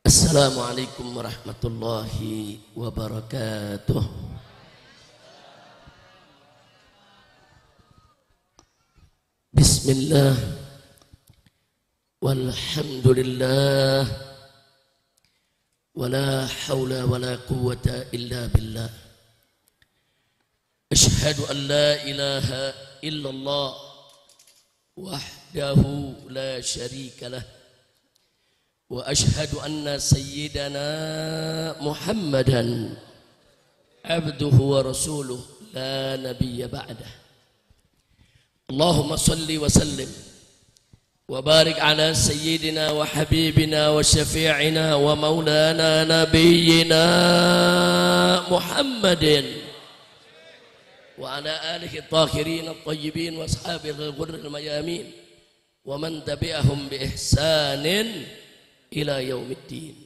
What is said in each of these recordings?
Assalamualaikum warahmatullahi wabarakatuh. Bismillah walhamdulillah wala hawla wala quwwata illa billah. Ashhadu an la ilaha illallah wahdahu la syarika lah. Wa ashhadu anna sayyidana Muhammadan abduhu wa rasuluh la nabiyya ba'dah. Allahumma salli wa sallim wa barik ala sayyidina wa habibina wa syafi'ina wa maulana nabiyyina Muhammadin wa ala alihi at-tahirin at-tayyibin wa ashabihi al-ghurril mayamin wa man tabi'ahum bi ihsanin ila yaumiddin.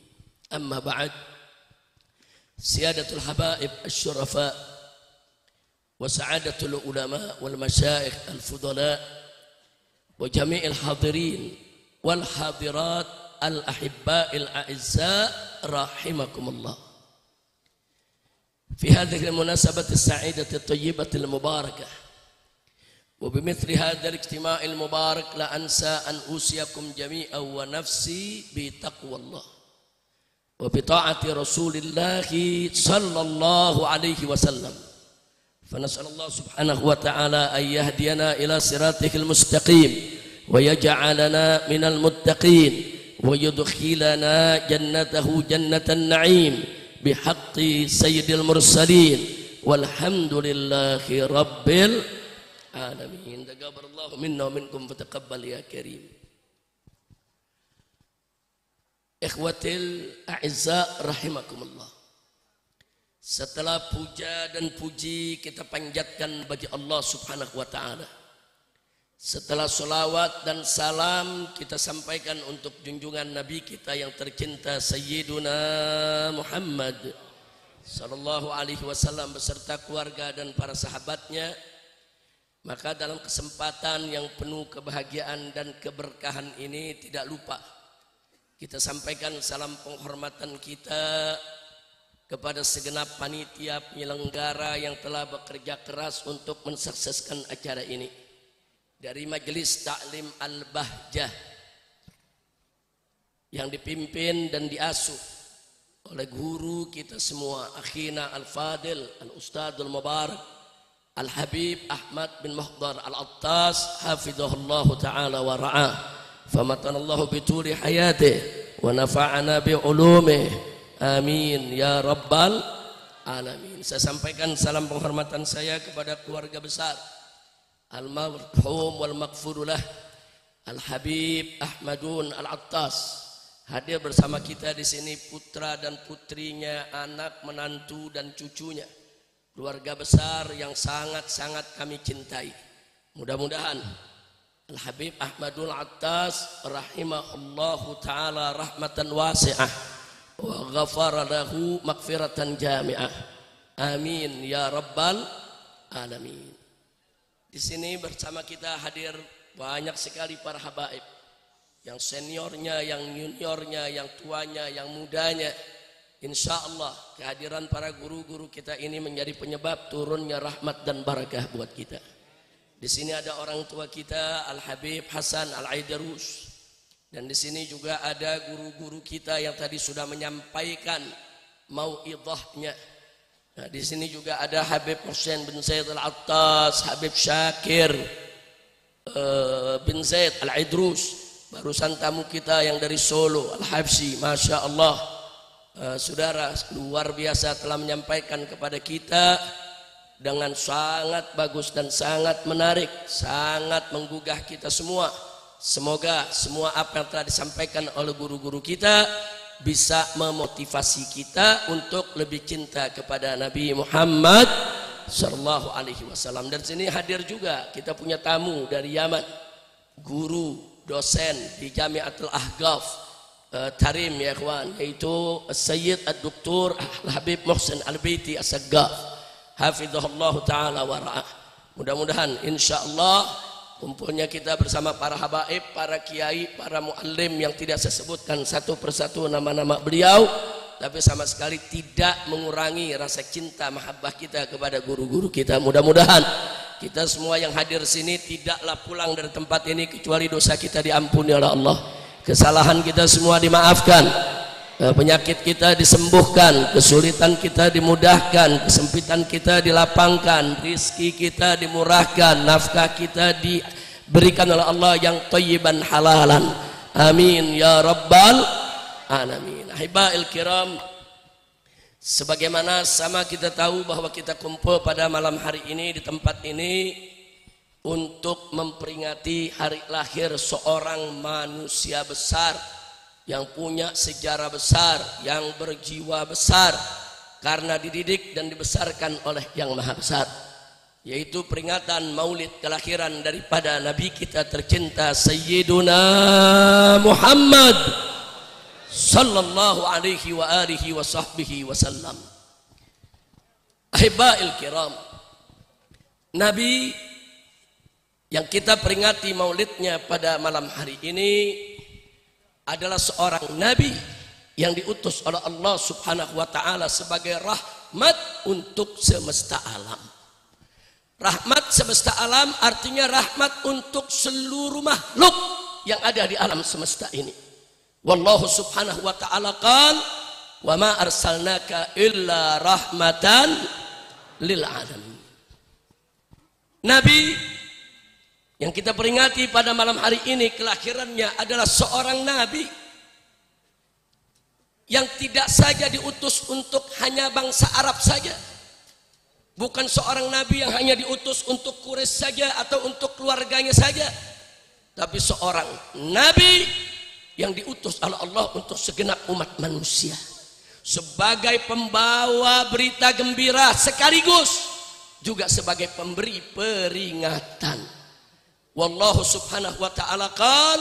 Amma ba'd. Siyadatul habaib asy-syurafa wa sa'adatul ulama wal masyayikh al-fudala wa jami'il hadirin wal hadirat al-ahibba'il a'izza rahimakumullah. Fi hadhihi al-munasabati as-sa'idati at-tayyibati al-mubarakah وبمثل هذا الاجتماع المبارك لا أنسى أن أوصيكم جميعا ونفسي بتقوى الله وبطاعة رسول الله صلى الله عليه وسلم. فنسأل الله سبحانه وتعالى أن يهدينا إلى صراطه المستقيم ويجعلنا من المتقين ويدخلنا جنته جنة النعيم بحق سيد المرسلين والحمد لله رب Alamin. Taqabbalallahu minna wa minkum fataqabbal ya karim. Ikhwatil a'izza rahimakumullah. Setelah puja dan puji kita panjatkan bagi Allah Subhanahu wa taala. Setelah selawat dan salam kita sampaikan untuk junjungan Nabi kita yang tercinta Sayyiduna Muhammad sallallahu alaihi wasallam beserta keluarga dan para sahabatnya. Maka dalam kesempatan yang penuh kebahagiaan dan keberkahan ini tidak lupa kita sampaikan salam penghormatan kita kepada segenap panitia penyelenggara yang telah bekerja keras untuk mensukseskan acara ini. Dari Majelis Ta'lim Al-Bahjah yang dipimpin dan diasuh oleh guru kita semua, akhina Al-Fadil Al-Ustadzul Mubarak Al-Habib Ahmad bin Muhdar Al-Attas hafidhahullahu ta'ala wa ra'ah famatanallahu bituli hayatih wa nafa'ana bi'ulumih amin ya rabbal alamin. Saya sampaikan salam penghormatan saya kepada keluarga besar al-marhum wal maghfurulah Al-Habib Ahmadun Al-Attas. Hadir bersama kita di sini putra dan putrinya, anak, menantu dan cucunya, keluarga besar yang sangat-sangat kami cintai. Mudah-mudahan Al-Habib Ahmadul Attas rahimahullahu ta'ala rahmatan wasi'ah wa ghafara lahu maghfiratan jami'ah. Amin ya rabbal alamin. Di sini bersama kita hadir banyak sekali para habaib, yang seniornya, yang juniornya, yang tuanya, yang mudanya. Insya Allah kehadiran para guru-guru kita ini menjadi penyebab turunnya rahmat dan barakah buat kita. Di sini ada orang tua kita Al-Habib Hasan Al-Aidarus, dan di sini juga ada guru-guru kita yang tadi sudah menyampaikan mau'idhahnya. Nah, di sini juga ada Habib Hussein bin Zaid Al-Attas, Habib Syakir bin Zaid Al-Idrus, barusan tamu kita yang dari Solo Al-Habsyi, Masya Allah. Saudara luar biasa telah menyampaikan kepada kita dengan sangat bagus dan sangat menarik, sangat menggugah kita semua. Semoga semua apa yang telah disampaikan oleh guru-guru kita bisa memotivasi kita untuk lebih cinta kepada Nabi Muhammad sallallahu alaihi wasallam. Dan sini hadir juga kita punya tamu dari Yaman, guru dosen di Jami'atul Ahqaf Tarim ya kawan, yaitu Sayyid Ad-Doktor Al-Habib Muhsin Al-Baiti As-Saggaf hafidhahullah ta'ala wa ra'ah. Mudah-mudahan insyaallah kumpulnya kita bersama para habaib, para kiai, para muallim yang tidak saya sebutkan satu persatu nama-nama beliau, tapi sama sekali tidak mengurangi rasa cinta mahabbah kita kepada guru-guru kita. Mudah-mudahan kita semua yang hadir sini tidaklah pulang dari tempat ini kecuali dosa kita diampuni oleh Allah, kesalahan kita semua dimaafkan, penyakit kita disembuhkan, kesulitan kita dimudahkan, kesempitan kita dilapangkan, rizki kita dimurahkan, nafkah kita diberikan oleh Allah yang thayyiban halalan. Amin ya rabbal alamin. Ahibail kiram, sebagaimana sama kita tahu bahwa kita kumpul pada malam hari ini di tempat ini untuk memperingati hari lahir seorang manusia besar yang punya sejarah besar, yang berjiwa besar karena dididik dan dibesarkan oleh Yang Maha Besar, yaitu peringatan maulid kelahiran daripada Nabi kita tercinta Sayyiduna Muhammad sallallahu alaihi wa alihi wa sahbihi wasallam. Ahibail kiram, Nabi yang kita peringati maulidnya pada malam hari ini adalah seorang nabi yang diutus oleh Allah Subhanahu wa taala sebagai rahmat untuk semesta alam. Rahmat semesta alam artinya rahmat untuk seluruh makhluk yang ada di alam semesta ini. Wallahu Subhanahu wa taala qala wa ma arsalnaka illa rahmatan lil alamin. Nabi yang kita peringati pada malam hari ini kelahirannya adalah seorang nabi yang tidak saja diutus untuk hanya bangsa Arab saja, bukan seorang nabi yang hanya diutus untuk Quraisy saja atau untuk keluarganya saja, tapi seorang nabi yang diutus oleh Allah untuk segenap umat manusia sebagai pembawa berita gembira sekaligus juga sebagai pemberi peringatan. Wallahu Subhanahu wa ta'ala qala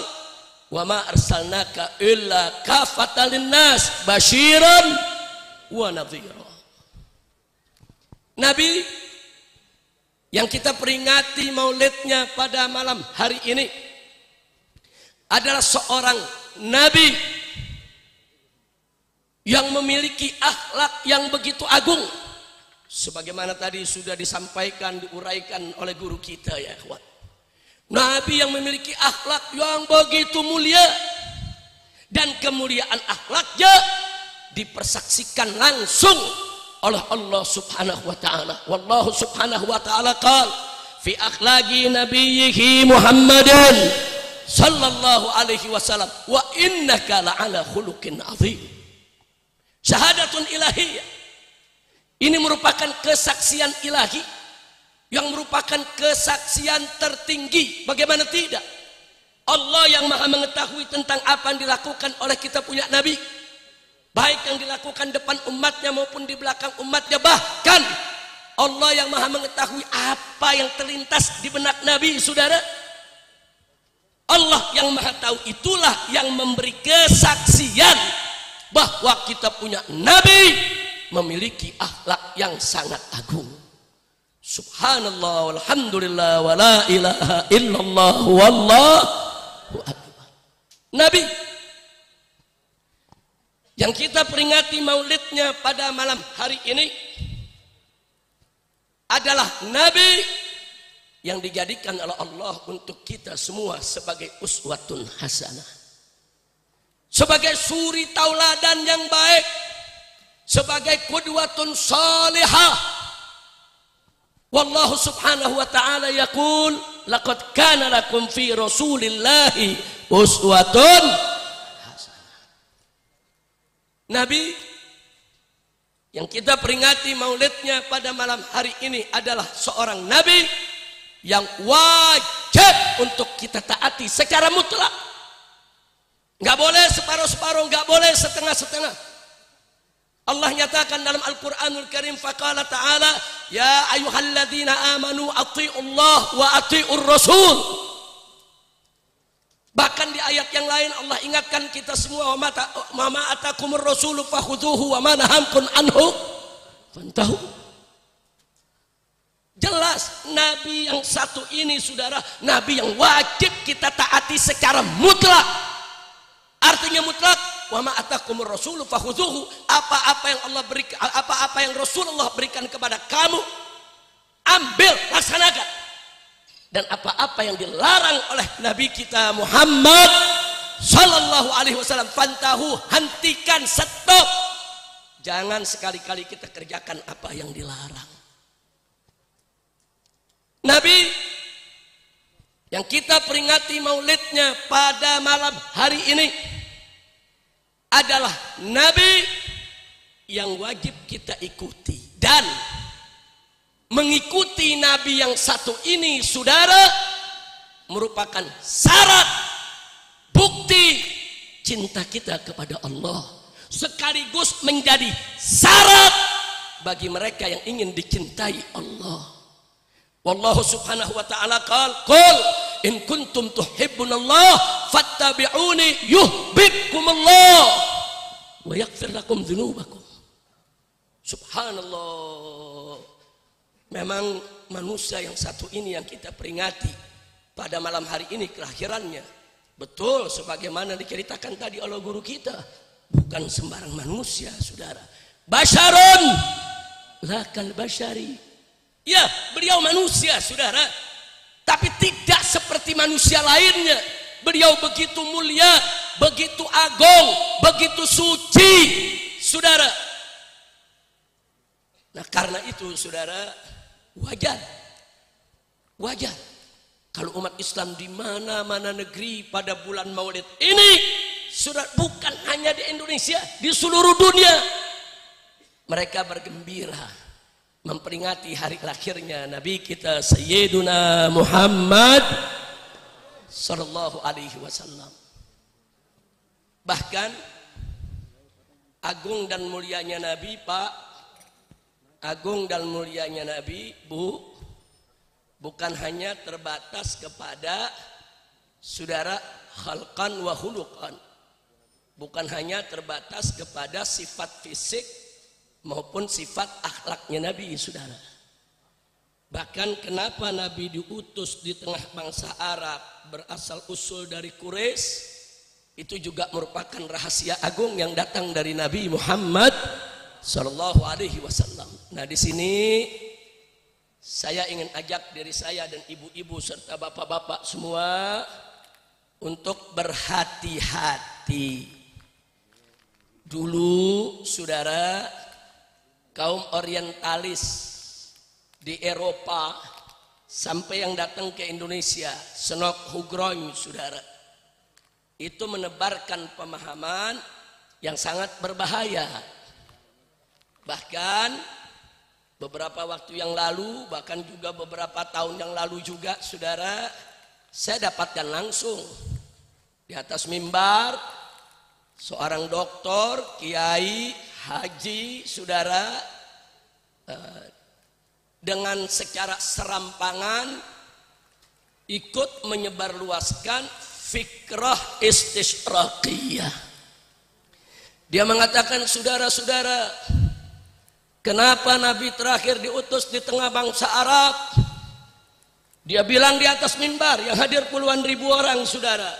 wa ma arsalnaka illa kafatan linnas basyiran wa nadhira. Nabi yang kita peringati maulidnya pada malam hari ini adalah seorang nabi yang memiliki akhlak yang begitu agung, sebagaimana tadi sudah disampaikan, diuraikan oleh guru kita ya ikhwan. Nabi yang memiliki akhlak yang begitu mulia, dan kemuliaan akhlaknya dipersaksikan langsung oleh Allah Subhanahu wa taala. Wallahu Subhanahu wa taala qala fi akhlaqi nabiyhi Muhammadin sallallahu alaihi wasallam wa innaka la'ala khuluqin azim. Syahadatun ilahiyah, ini merupakan kesaksian ilahi yang merupakan kesaksian tertinggi. Bagaimana tidak? Allah yang maha mengetahui tentang apa yang dilakukan oleh kita punya Nabi, baik yang dilakukan depan umatnya maupun di belakang umatnya. Bahkan Allah yang maha mengetahui apa yang terlintas di benak Nabi, saudara. Allah yang maha tahu itulah yang memberi kesaksian bahwa kita punya Nabi memiliki akhlak yang sangat agung. Subhanallah walhamdulillah wa la ilaha illallah wallahu akbar. Nabi yang kita peringati maulidnya pada malam hari ini adalah Nabi yang dijadikan oleh Allah untuk kita semua sebagai uswatun hasanah, sebagai suri tauladan yang baik, sebagai qudwatun salihah. Wallahu Subhanahu wa ta'ala yaqul laqad kana lakum fi rasulillahi uswatun hasanah. Nabi yang kita peringati maulidnya pada malam hari ini adalah seorang nabi yang wajib untuk kita taati secara mutlak. Enggak boleh separuh-separuh, enggak boleh setengah-setengah. Allah nyatakan dalam Al-Quranul Karim, faqala ta'ala ya ayyuhalladzina amanu athi'ullah wa athi'ur rasul. Bahkan di ayat yang lain Allah ingatkan kita semua, wa ma atakumur rasulu fakhudhuhu wa ma nahamkum anhu fantahu. Jelas Nabi yang satu ini saudara, Nabi yang wajib kita taati secara mutlak. Artinya mutlak, wa ma atakumur rasulu fakhudhuhu, apa-apa yang Allah berikan, apa-apa yang Rasulullah berikan kepada kamu, ambil, laksanakan. Dan apa-apa yang dilarang oleh Nabi kita Muhammad sallallahu alaihi wasallam, fantahu, hentikan, stop. Jangan sekali-kali kita kerjakan apa yang dilarang. Nabi yang kita peringati maulidnya pada malam hari ini adalah Nabi yang wajib kita ikuti. Dan mengikuti Nabi yang satu ini saudara merupakan syarat bukti cinta kita kepada Allah, sekaligus menjadi syarat bagi mereka yang ingin dicintai Allah. Wallahu subhanahu wa ta'ala qul in kuntum tuhibbunallah fattabi'uni yuhibbukumullah wa yaghfir lakum dzunubakum. Subhanallah. Memang manusia yang satu ini yang kita peringati pada malam hari ini kelahirannya. Betul sebagaimana diceritakan tadi oleh guru kita, bukan sembarang manusia saudara. Basyarun lakal basyari. Ya, beliau manusia saudara, tapi tidak seperti manusia lainnya. Beliau begitu mulia, begitu agung, begitu suci saudara. Nah karena itu saudara, wajar kalau umat Islam di mana-mana negeri pada bulan Maulid ini saudara, bukan hanya di Indonesia, di seluruh dunia mereka bergembira memperingati hari lahirnya Nabi kita Sayyiduna Muhammad sallallahu alaihi wasallam. Bahkan agung dan mulianya Nabi, Pak, agung dan mulianya Nabi, Bu, bukan hanya terbatas kepada saudara khalqan wa khuluqan, bukan hanya terbatas kepada sifat fisik maupun sifat akhlaknya Nabi saudara. Bahkan kenapa Nabi diutus di tengah bangsa Arab berasal usul dari Quraisy, itu juga merupakan rahasia agung yang datang dari Nabi Muhammad sallallahu alaihi wasallam. Nah di sini saya ingin ajak diri saya dan ibu-ibu serta bapak-bapak semua untuk berhati-hati. Dulu saudara, kaum orientalis di Eropa sampai yang datang ke Indonesia, Senok Hugroin saudara, itu menebarkan pemahaman yang sangat berbahaya. Bahkan beberapa waktu yang lalu, bahkan juga beberapa tahun yang lalu juga saudara, saya dapatkan langsung di atas mimbar seorang doktor, kiai, haji saudara, dengan secara serampangan ikut menyebarluaskan fikrah istisyraqiyah. Dia mengatakan, saudara-saudara, kenapa Nabi terakhir diutus di tengah bangsa Arab? Dia bilang di atas mimbar yang hadir puluhan ribu orang saudara,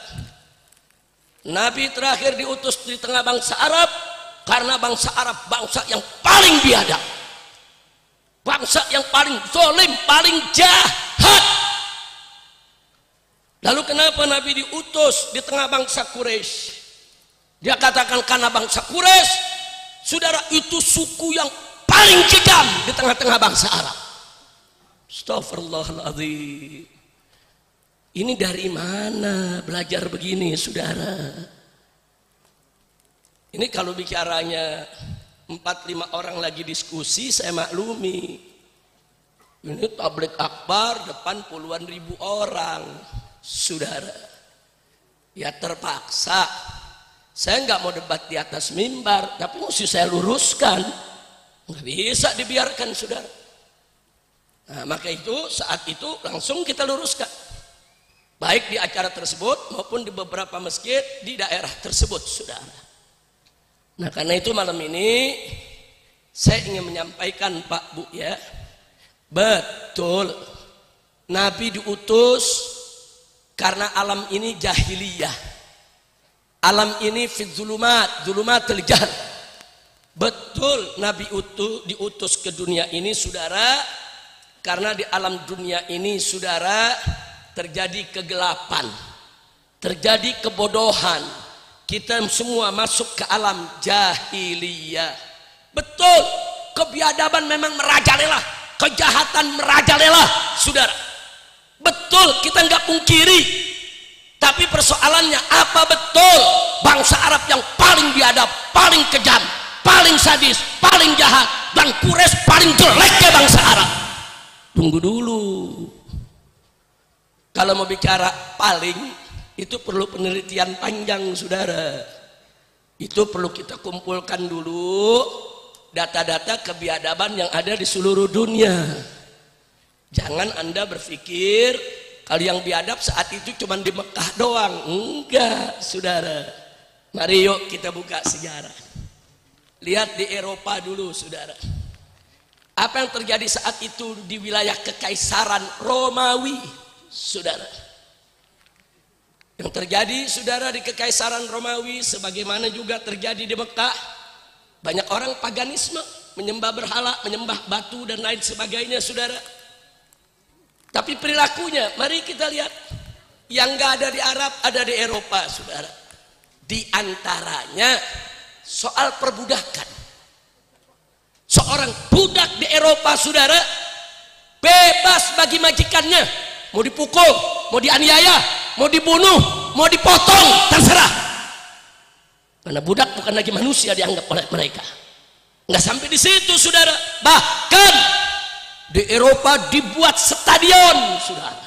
Nabi terakhir diutus di tengah bangsa Arab karena bangsa Arab bangsa yang paling biadab, bangsa yang paling zalim, paling jahat. Lalu kenapa Nabi diutus di tengah bangsa Quraisy? Dia katakan karena bangsa Quraisy saudara itu suku yang paling kejam di tengah-tengah bangsa Arab. Astagfirullahaladzim. Ini dari mana belajar begini saudara? Ini kalau bicaranya 4-5 orang lagi diskusi saya maklumi. Ini tabligh akbar depan puluhan ribu orang saudara. Ya terpaksa saya nggak mau debat di atas mimbar, tapi mesti saya luruskan. Nggak bisa dibiarkan saudara. Nah, maka itu saat itu langsung kita luruskan, baik di acara tersebut maupun di beberapa masjid di daerah tersebut saudara. Nah karena itu malam ini saya ingin menyampaikan Pak Bu ya, Betul. Nabi diutus karena alam ini jahiliyah. Alam ini fi zulumatul jahl. Betul, Nabi diutus ke dunia ini saudara, karena di alam dunia ini saudara terjadi kegelapan, terjadi kebodohan. Kita semua masuk ke alam jahiliyah. Betul, kebiadaban memang merajalela, kejahatan merajalela saudara. Betul, kita nggak pungkiri. Tapi persoalannya apa betul bangsa Arab yang paling biadab, paling kejam, paling sadis, paling jahat, dan Quraisy paling jeleknya bangsa Arab? Tunggu dulu. Kalau mau bicara paling, itu perlu penelitian panjang saudara. Itu perlu kita kumpulkan dulu data-data kebiadaban yang ada di seluruh dunia. Jangan Anda berpikir kalau yang biadab saat itu cuma di Mekah doang. Enggak saudara. Mari yuk kita buka sejarah. Lihat di Eropa dulu saudara. Apa yang terjadi saat itu di wilayah kekaisaran Romawi saudara. Yang terjadi saudara di kekaisaran Romawi sebagaimana juga terjadi di Mekah. Banyak orang paganisme, menyembah berhala, menyembah batu dan lain sebagainya saudara. Tapi perilakunya, mari kita lihat. Yang gak ada di Arab, ada di Eropa saudara. Di antaranya soal perbudakan. Seorang budak di Eropa saudara bebas bagi majikannya, mau dipukul, mau dianiaya, mau dibunuh, mau dipotong, terserah. Karena budak bukan lagi manusia dianggap oleh mereka. Nggak sampai di situ saudara, bahkan di Eropa dibuat stadion saudara.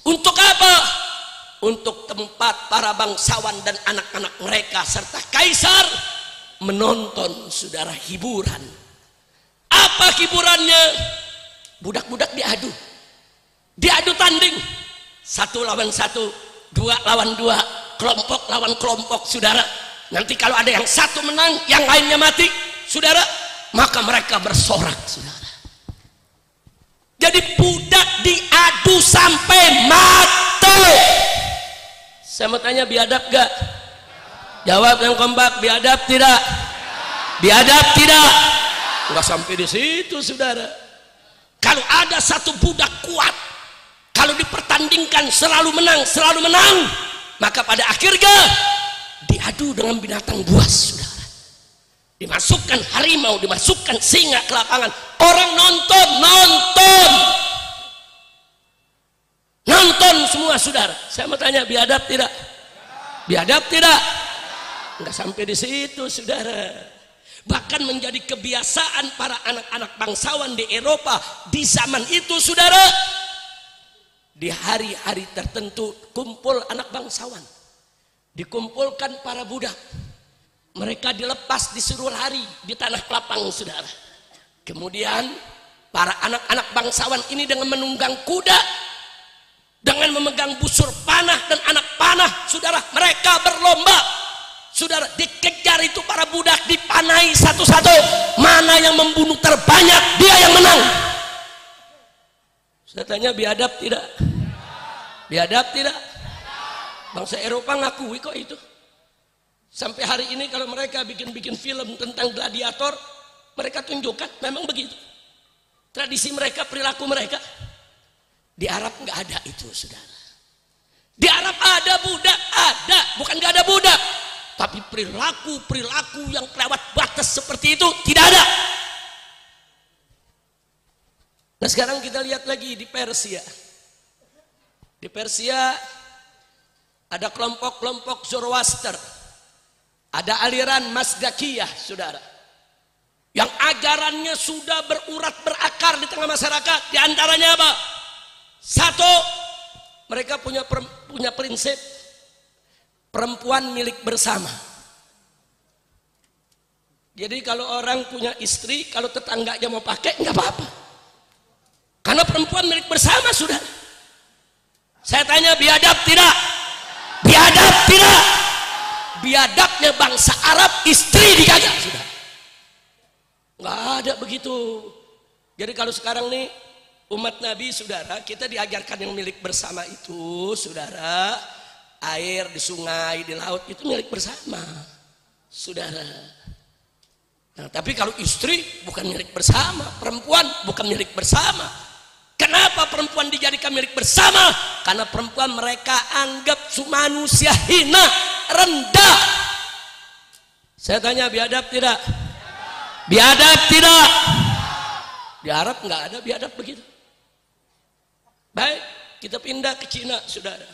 Untuk apa? Untuk tempat para bangsawan dan anak-anak mereka serta kaisar menonton saudara hiburan. Apa hiburannya? Budak-budak diadu tanding, 1 lawan 1, 2 lawan 2, kelompok lawan kelompok saudara. Nanti kalau ada yang satu menang, yang lainnya mati saudara, maka mereka bersorak saudara. Jadi budak diadu sampai mati. Saya mau tanya, biadab gak? Jawab yang kompak, biadab tidak? Biadab tidak? Enggak sampai di situ saudara. Kalau ada satu budak kuat, kalau dipertandingkan selalu menang, maka pada akhirnya diadu dengan binatang buas saudara. Dimasukkan harimau, dimasukkan singa ke lapangan, orang nonton semua saudara. Saya mau tanya, biadab tidak? Biadab tidak? Enggak sampai di situ saudara. Bahkan menjadi kebiasaan para anak-anak bangsawan di Eropa di zaman itu saudara. Di hari-hari tertentu kumpul anak bangsawan, dikumpulkan para budak, mereka dilepas di seluruh hari di tanah lapang saudara. Kemudian para anak-anak bangsawan ini dengan menunggang kuda, dengan memegang busur panah dan anak panah saudara, mereka berlomba saudara. Dikejar itu para budak, dipanai satu-satu, mana yang membunuh terbanyak dia yang menang. Saya tanya, biadab tidak? Biadab tidak? Bangsa Eropa ngakui kok itu. Sampai hari ini kalau mereka bikin film tentang gladiator, mereka tunjukkan memang begitu. Tradisi mereka, perilaku mereka. Di Arab nggak ada itu saudara. Di Arab ada budak, ada, bukan nggak ada budak, tapi perilaku yang kelewat batas seperti itu tidak ada. Nah sekarang kita lihat lagi di Persia. Di Persia ada kelompok-kelompok Zoroaster, ada aliran Mazdakiyah saudara, yang ajarannya sudah berurat berakar di tengah masyarakat. Di antaranya apa? Satu, mereka punya prinsip perempuan milik bersama. Jadi kalau orang punya istri, kalau tetangganya mau pakai nggak apa-apa, karena perempuan milik bersama sudah. Saya tanya, biadab tidak? Biadab tidak? Biadabnya bangsa Arab istri dijaga sudah. Nggak ada begitu. Jadi kalau sekarang nih umat Nabi, saudara, kita diajarkan yang milik bersama itu, saudara, air di sungai, di laut itu milik bersama, saudara. Nah, tapi kalau istri bukan milik bersama, perempuan bukan milik bersama. Kenapa perempuan dijadikan milik bersama? Karena perempuan mereka anggap manusia hina, rendah. Saya tanya, biadab tidak? Biadab tidak? Di Arab nggak ada biadab begitu. Baik, kita pindah ke Cina, saudara.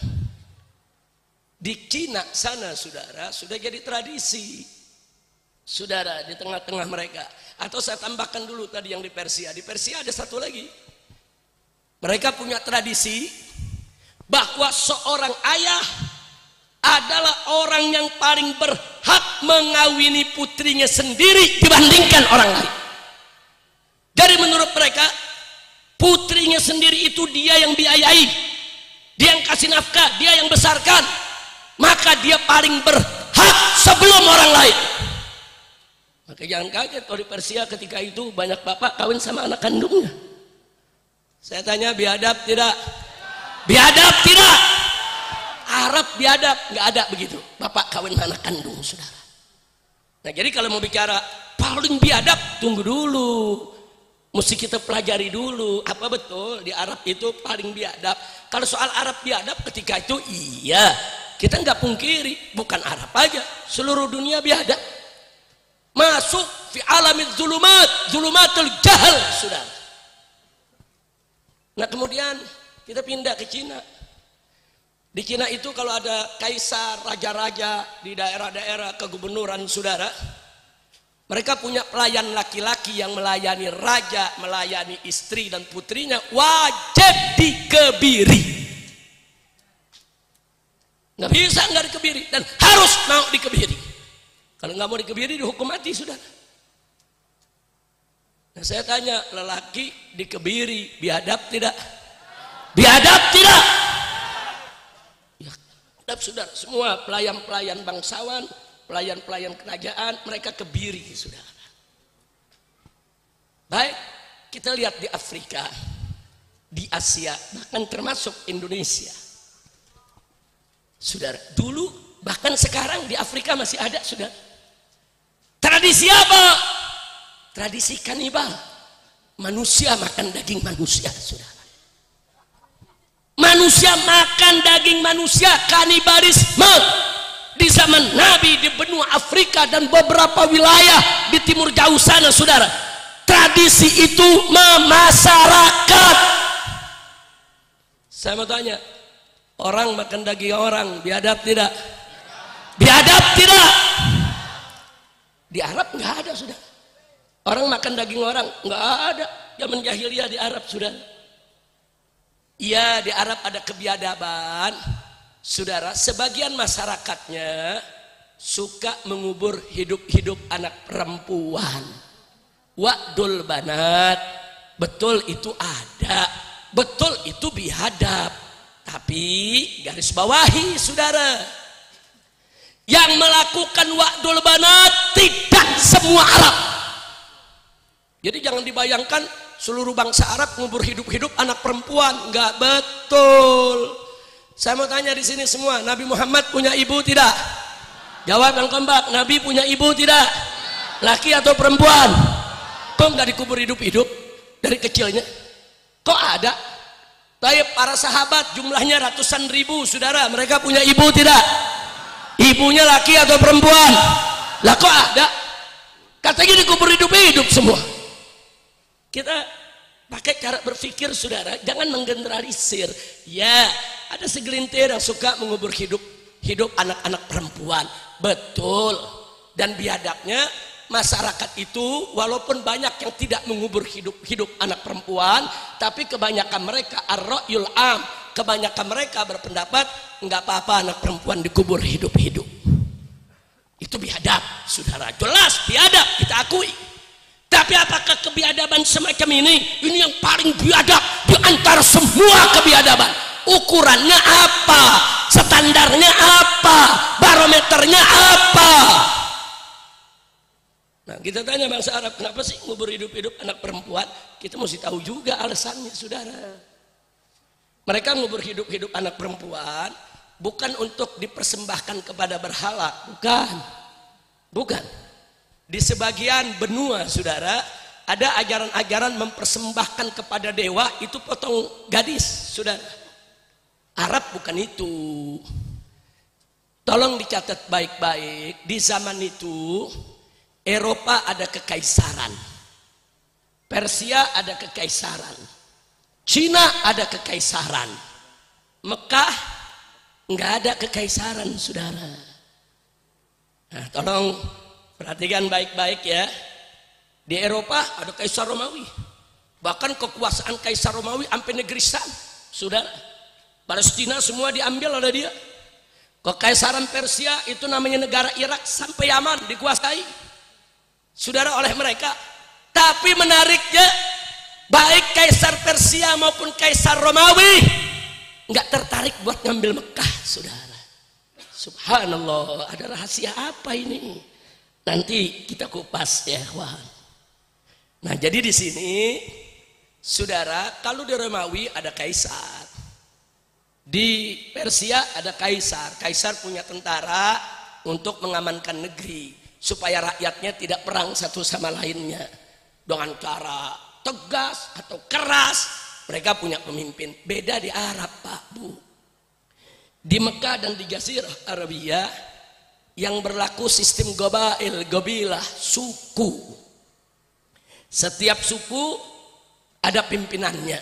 Di Cina sana, saudara, sudah jadi tradisi, saudara, di tengah-tengah mereka. Atau saya tambahkan dulu tadi yang di Persia. Di Persia ada satu lagi. Mereka punya tradisi bahwa seorang ayah adalah orang yang paling berhak mengawini putrinya sendiri dibandingkan orang lain. Jadi menurut mereka, putrinya sendiri itu dia yang biayai, dia yang kasih nafkah, dia yang besarkan, maka dia paling berhak sebelum orang lain. Maka jangan kaget kalau di Persia ketika itu banyak bapak kawin sama anak kandungnya. Saya tanya, biadab tidak? Biadab tidak? Arab biadab, nggak ada begitu. Bapak kawin anak kandung, saudara. Nah, jadi kalau mau bicara paling biadab, tunggu dulu. Mesti kita pelajari dulu. Apa betul di Arab itu paling biadab? Kalau soal Arab biadab ketika itu, iya. Kita nggak pungkiri, bukan Arab aja. Seluruh dunia biadab. Masuk fi alamil zulumat, zulumatul jahal, saudara. Nah, kemudian kita pindah ke Cina. Di Cina itu kalau ada kaisar, raja-raja di daerah-daerah kegubernuran, saudara, mereka punya pelayan laki-laki yang melayani raja, melayani istri dan putrinya, wajib dikebiri. Nggak bisa nggak dikebiri, dan harus mau dikebiri. Kalau nggak mau dikebiri dihukum mati, saudara. Nah, saya tanya, lelaki dikebiri biadab tidak? Biadab tidak? Ya, biadab, saudara. Semua pelayan-pelayan bangsawan, pelayan-pelayan kerajaan, mereka kebiri, saudara. Baik, kita lihat di Afrika, di Asia, bahkan termasuk Indonesia, saudara. Dulu, bahkan sekarang di Afrika masih ada, saudara. Tradisi apa? Tradisi kanibal. Manusia makan daging manusia, saudara. Manusia makan daging manusia, kanibalisme. Di zaman Nabi di benua Afrika dan beberapa wilayah di timur jauh sana, saudara. Tradisi itu memasyarakat. Saya mau tanya, orang makan daging orang, biadab tidak? Biadab tidak? Di Arab nggak ada, saudara. Orang makan daging orang, nggak ada. Zaman jahiliyah di Arab, saudara. Iya, di Arab ada kebiadaban, saudara. Sebagian masyarakatnya suka mengubur hidup-hidup anak perempuan. Wa'dul banat, betul itu ada, betul itu biadab. Tapi garis bawahi, saudara, yang melakukan wa'dul banat tidak semua Arab. Jadi jangan dibayangkan seluruh bangsa Arab ngubur hidup-hidup anak perempuan, nggak betul. Saya mau tanya di sini semua, Nabi Muhammad punya ibu tidak? Jawab yang kompak, Nabi punya ibu tidak? Laki atau perempuan? Kok nggak dikubur hidup-hidup dari kecilnya? Kok ada? Tapi para sahabat jumlahnya ratusan ribu, saudara, mereka punya ibu tidak? Ibunya laki atau perempuan? Lah kok ada? Katanya dikubur hidup-hidup semua. Kita pakai cara berpikir, saudara, jangan menggeneralisir. Ya, ada segelintir yang suka mengubur hidup anak-anak perempuan, betul. Dan biadabnya masyarakat itu walaupun banyak yang tidak mengubur hidup anak perempuan, tapi kebanyakan mereka ar-ra'yul am, kebanyakan mereka berpendapat nggak apa-apa anak perempuan dikubur hidup-hidup. Itu biadab, saudara, jelas biadab, kita akui. Tapi apakah kebiadaban semacam ini yang paling biadab di antara semua kebiadaban? Ukurannya apa? Standarnya apa? Barometernya apa? Nah, kita tanya bangsa Arab, kenapa sih ngubur hidup-hidup anak perempuan? kita mesti tahu juga alasannya, saudara. Mereka ngubur hidup-hidup anak perempuan bukan untuk dipersembahkan kepada berhala, bukan. Di sebagian benua, saudara, ada ajaran-ajaran mempersembahkan kepada dewa itu potong gadis, saudara. Arab bukan itu. Tolong dicatat baik-baik, di zaman itu Eropa ada kekaisaran, Persia ada kekaisaran, Cina ada kekaisaran, Mekah nggak ada kekaisaran, saudara. Nah, tolong perhatikan baik-baik ya. Di Eropa ada Kaisar Romawi, bahkan kekuasaan Kaisar Romawi sampai negeri Sam, saudara. Palestina semua diambil oleh dia. Kekaisaran Persia itu namanya negara Irak sampai Yaman dikuasai, saudara, oleh mereka. Tapi menariknya, baik Kaisar Persia maupun Kaisar Romawi nggak tertarik buat ngambil Mekah, saudara. Subhanallah, ada rahasia apa ini? Nanti kita kupas ya, kawan. Nah, jadi di sini, saudara, kalau di Romawi ada kaisar, di Persia ada kaisar. Kaisar punya tentara untuk mengamankan negeri supaya rakyatnya tidak perang satu sama lainnya dengan cara tegas atau keras. Mereka punya pemimpin. Beda di Arab, Pak, Bu. Di Mekah dan di Jazirah Arabia yang berlaku sistem gobilah, suku. Setiap suku ada pimpinannya.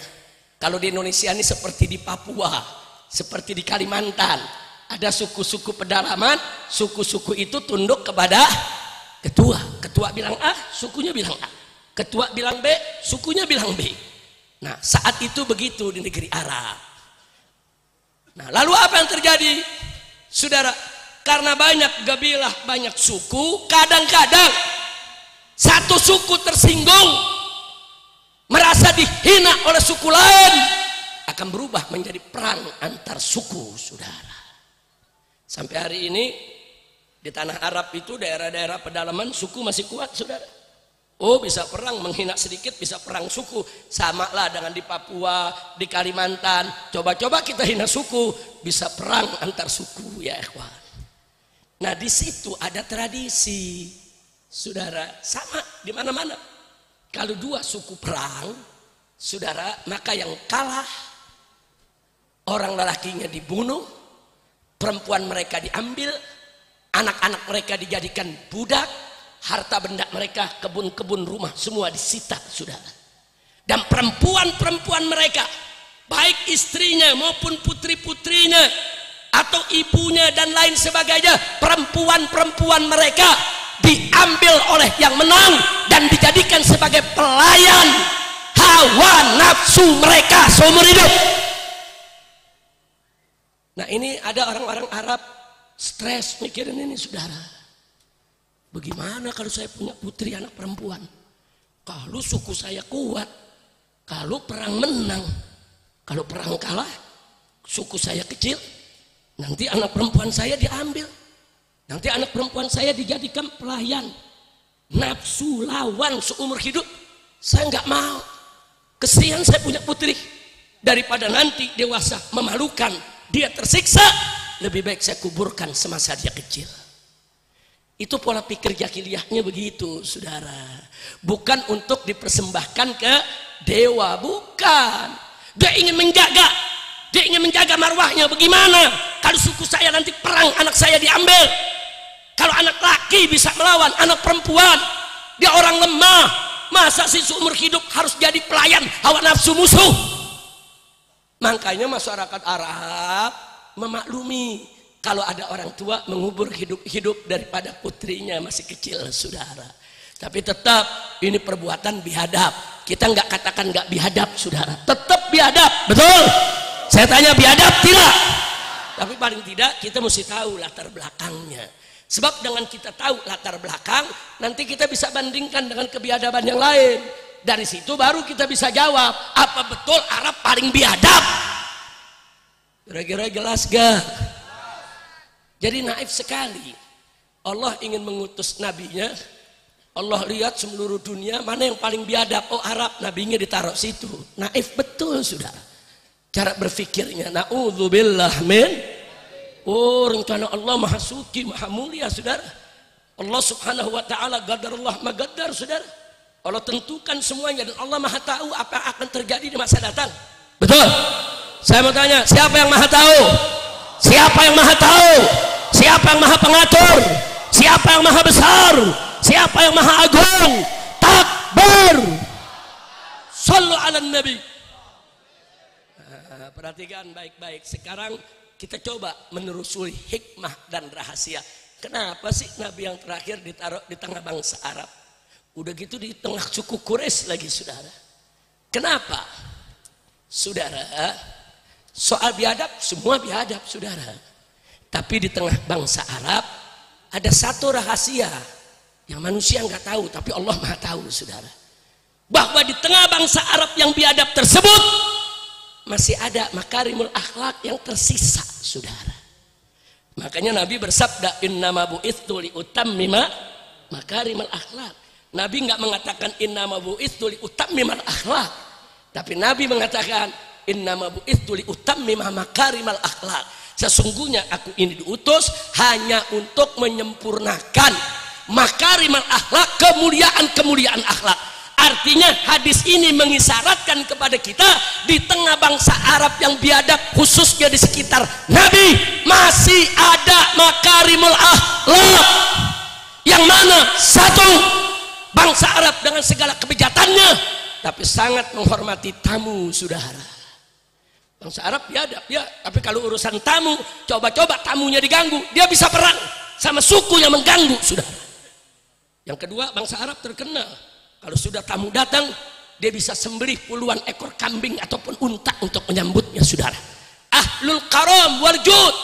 Kalau di Indonesia ini seperti di Papua, seperti di Kalimantan, ada suku-suku pedalaman. Suku-suku itu tunduk kepada ketua. Ketua bilang A, sukunya bilang A. Ketua bilang B, sukunya bilang B. Nah, saat itu begitu di negeri Arab. Nah, lalu apa yang terjadi, saudara? Karena banyak gabilah, banyak suku, kadang-kadang satu suku tersinggung, merasa dihina oleh suku lain, akan berubah menjadi perang antar suku, saudara. Sampai hari ini di tanah Arab itu, daerah-daerah pedalaman, suku masih kuat, saudara. Oh, bisa perang, menghina sedikit bisa perang suku. Sama lah dengan di Papua, di Kalimantan. Coba-coba kita hina suku, bisa perang antar suku, ya ikhwan. Nah, di situ ada tradisi, saudara, sama di mana-mana. Kalau dua suku perang, saudara, maka yang kalah orang lelakinya dibunuh, perempuan mereka diambil, anak-anak mereka dijadikan budak, harta benda mereka, kebun-kebun, rumah, semua disita, saudara. Dan perempuan-perempuan mereka, baik istrinya maupun putri-putrinya atau ibunya dan lain sebagainya, perempuan-perempuan mereka diambil oleh yang menang dan dijadikan sebagai pelayan hawa nafsu mereka seumur hidup. Nah, ini ada orang-orang Arab stres mikirin ini, saudara. Bagaimana kalau saya punya putri anak perempuan? Kalau suku saya kuat, kalau perang menang, kalau perang kalah, suku saya kecil, nanti anak perempuan saya diambil, nanti anak perempuan saya dijadikan pelayan, nafsu lawan seumur hidup. Saya nggak mau. Kesian saya punya putri, daripada nanti dewasa memalukan, dia tersiksa, lebih baik saya kuburkan semasa dia kecil. Itu pola pikir jahiliyahnya begitu, saudara. Bukan untuk dipersembahkan ke dewa, bukan. Dia ingin menjaga marwahnya. Bagaimana kalau suku saya nanti perang, anak saya diambil? Kalau anak laki bisa melawan anak perempuan, dia orang lemah. Masa sih seumur hidup harus jadi pelayan hawa nafsu musuh? Makanya masyarakat Arab memaklumi kalau ada orang tua mengubur hidup-hidup daripada putrinya masih kecil, saudara. Tapi tetap ini perbuatan biadab. Kita nggak katakan nggak biadab, saudara. Tetap biadab, betul? Saya tanya biadab tidak? Tapi paling tidak kita mesti tahu latar belakangnya. Sebab dengan kita tahu latar belakang, nanti kita bisa bandingkan dengan kebiadaban yang lain. Dari situ baru kita bisa jawab, apa betul Arab paling biadab? Kira-kira jelas gak? Jadi naif sekali. Allah ingin mengutus nabinya Allah lihat seluruh dunia mana yang paling biadab. Oh Arab, nabinya ditaruh situ. Naif betul saudara. Cara berfikirnya. Na'udzubillah min. Oh rencana Allah maha suci, maha mulia saudara. Allah subhanahu wa ta'ala qadarullah magadar saudara. Allah tentukan semuanya dan Allah maha tahu apa yang akan terjadi di masa datang. Betul? Saya mau tanya, siapa yang maha tahu? Siapa yang maha tahu? Siapa yang maha pengatur? Siapa yang maha besar? Siapa yang maha agung? Takbir. Sallu ala nabi. Nah, perhatikan baik-baik. Sekarang kita coba menelusuri hikmah dan rahasia. Kenapa sih nabi yang terakhir ditaruh di tengah bangsa Arab? Udah gitu di tengah suku Quraisy lagi saudara. Kenapa? Saudara, soal biadab semua biadab saudara. Tapi di tengah bangsa Arab ada satu rahasia yang manusia nggak tahu, tapi Allah maha tahu saudara. Bahwa di tengah bangsa Arab yang biadab tersebut masih ada makarimul akhlak yang tersisa saudara. Makanya Nabi bersabda, innama bu'itsu liutammima makarimul akhlak. Nabi nggak mengatakan innama bu'itsu liutammima akhlak, tapi Nabi mengatakan innama bu'itsu liutammima makarimal akhlak. Sesungguhnya aku ini diutus hanya untuk menyempurnakan makarimal akhlak, kemuliaan-kemuliaan akhlak. Artinya hadis ini mengisyaratkan kepada kita di tengah bangsa Arab yang biadab, khususnya di sekitar Nabi, masih ada makarimul akhlak. Yang mana satu, bangsa Arab dengan segala kebijakannya tapi sangat menghormati tamu saudara. Bangsa Arab biadab ya, tapi kalau urusan tamu, coba-coba tamunya diganggu, dia bisa perang sama suku yang mengganggu saudara. Yang kedua, bangsa Arab terkenal kalau sudah tamu datang, dia bisa sembelih puluhan ekor kambing ataupun unta untuk menyambutnya saudara. Ahlul karam wal jud.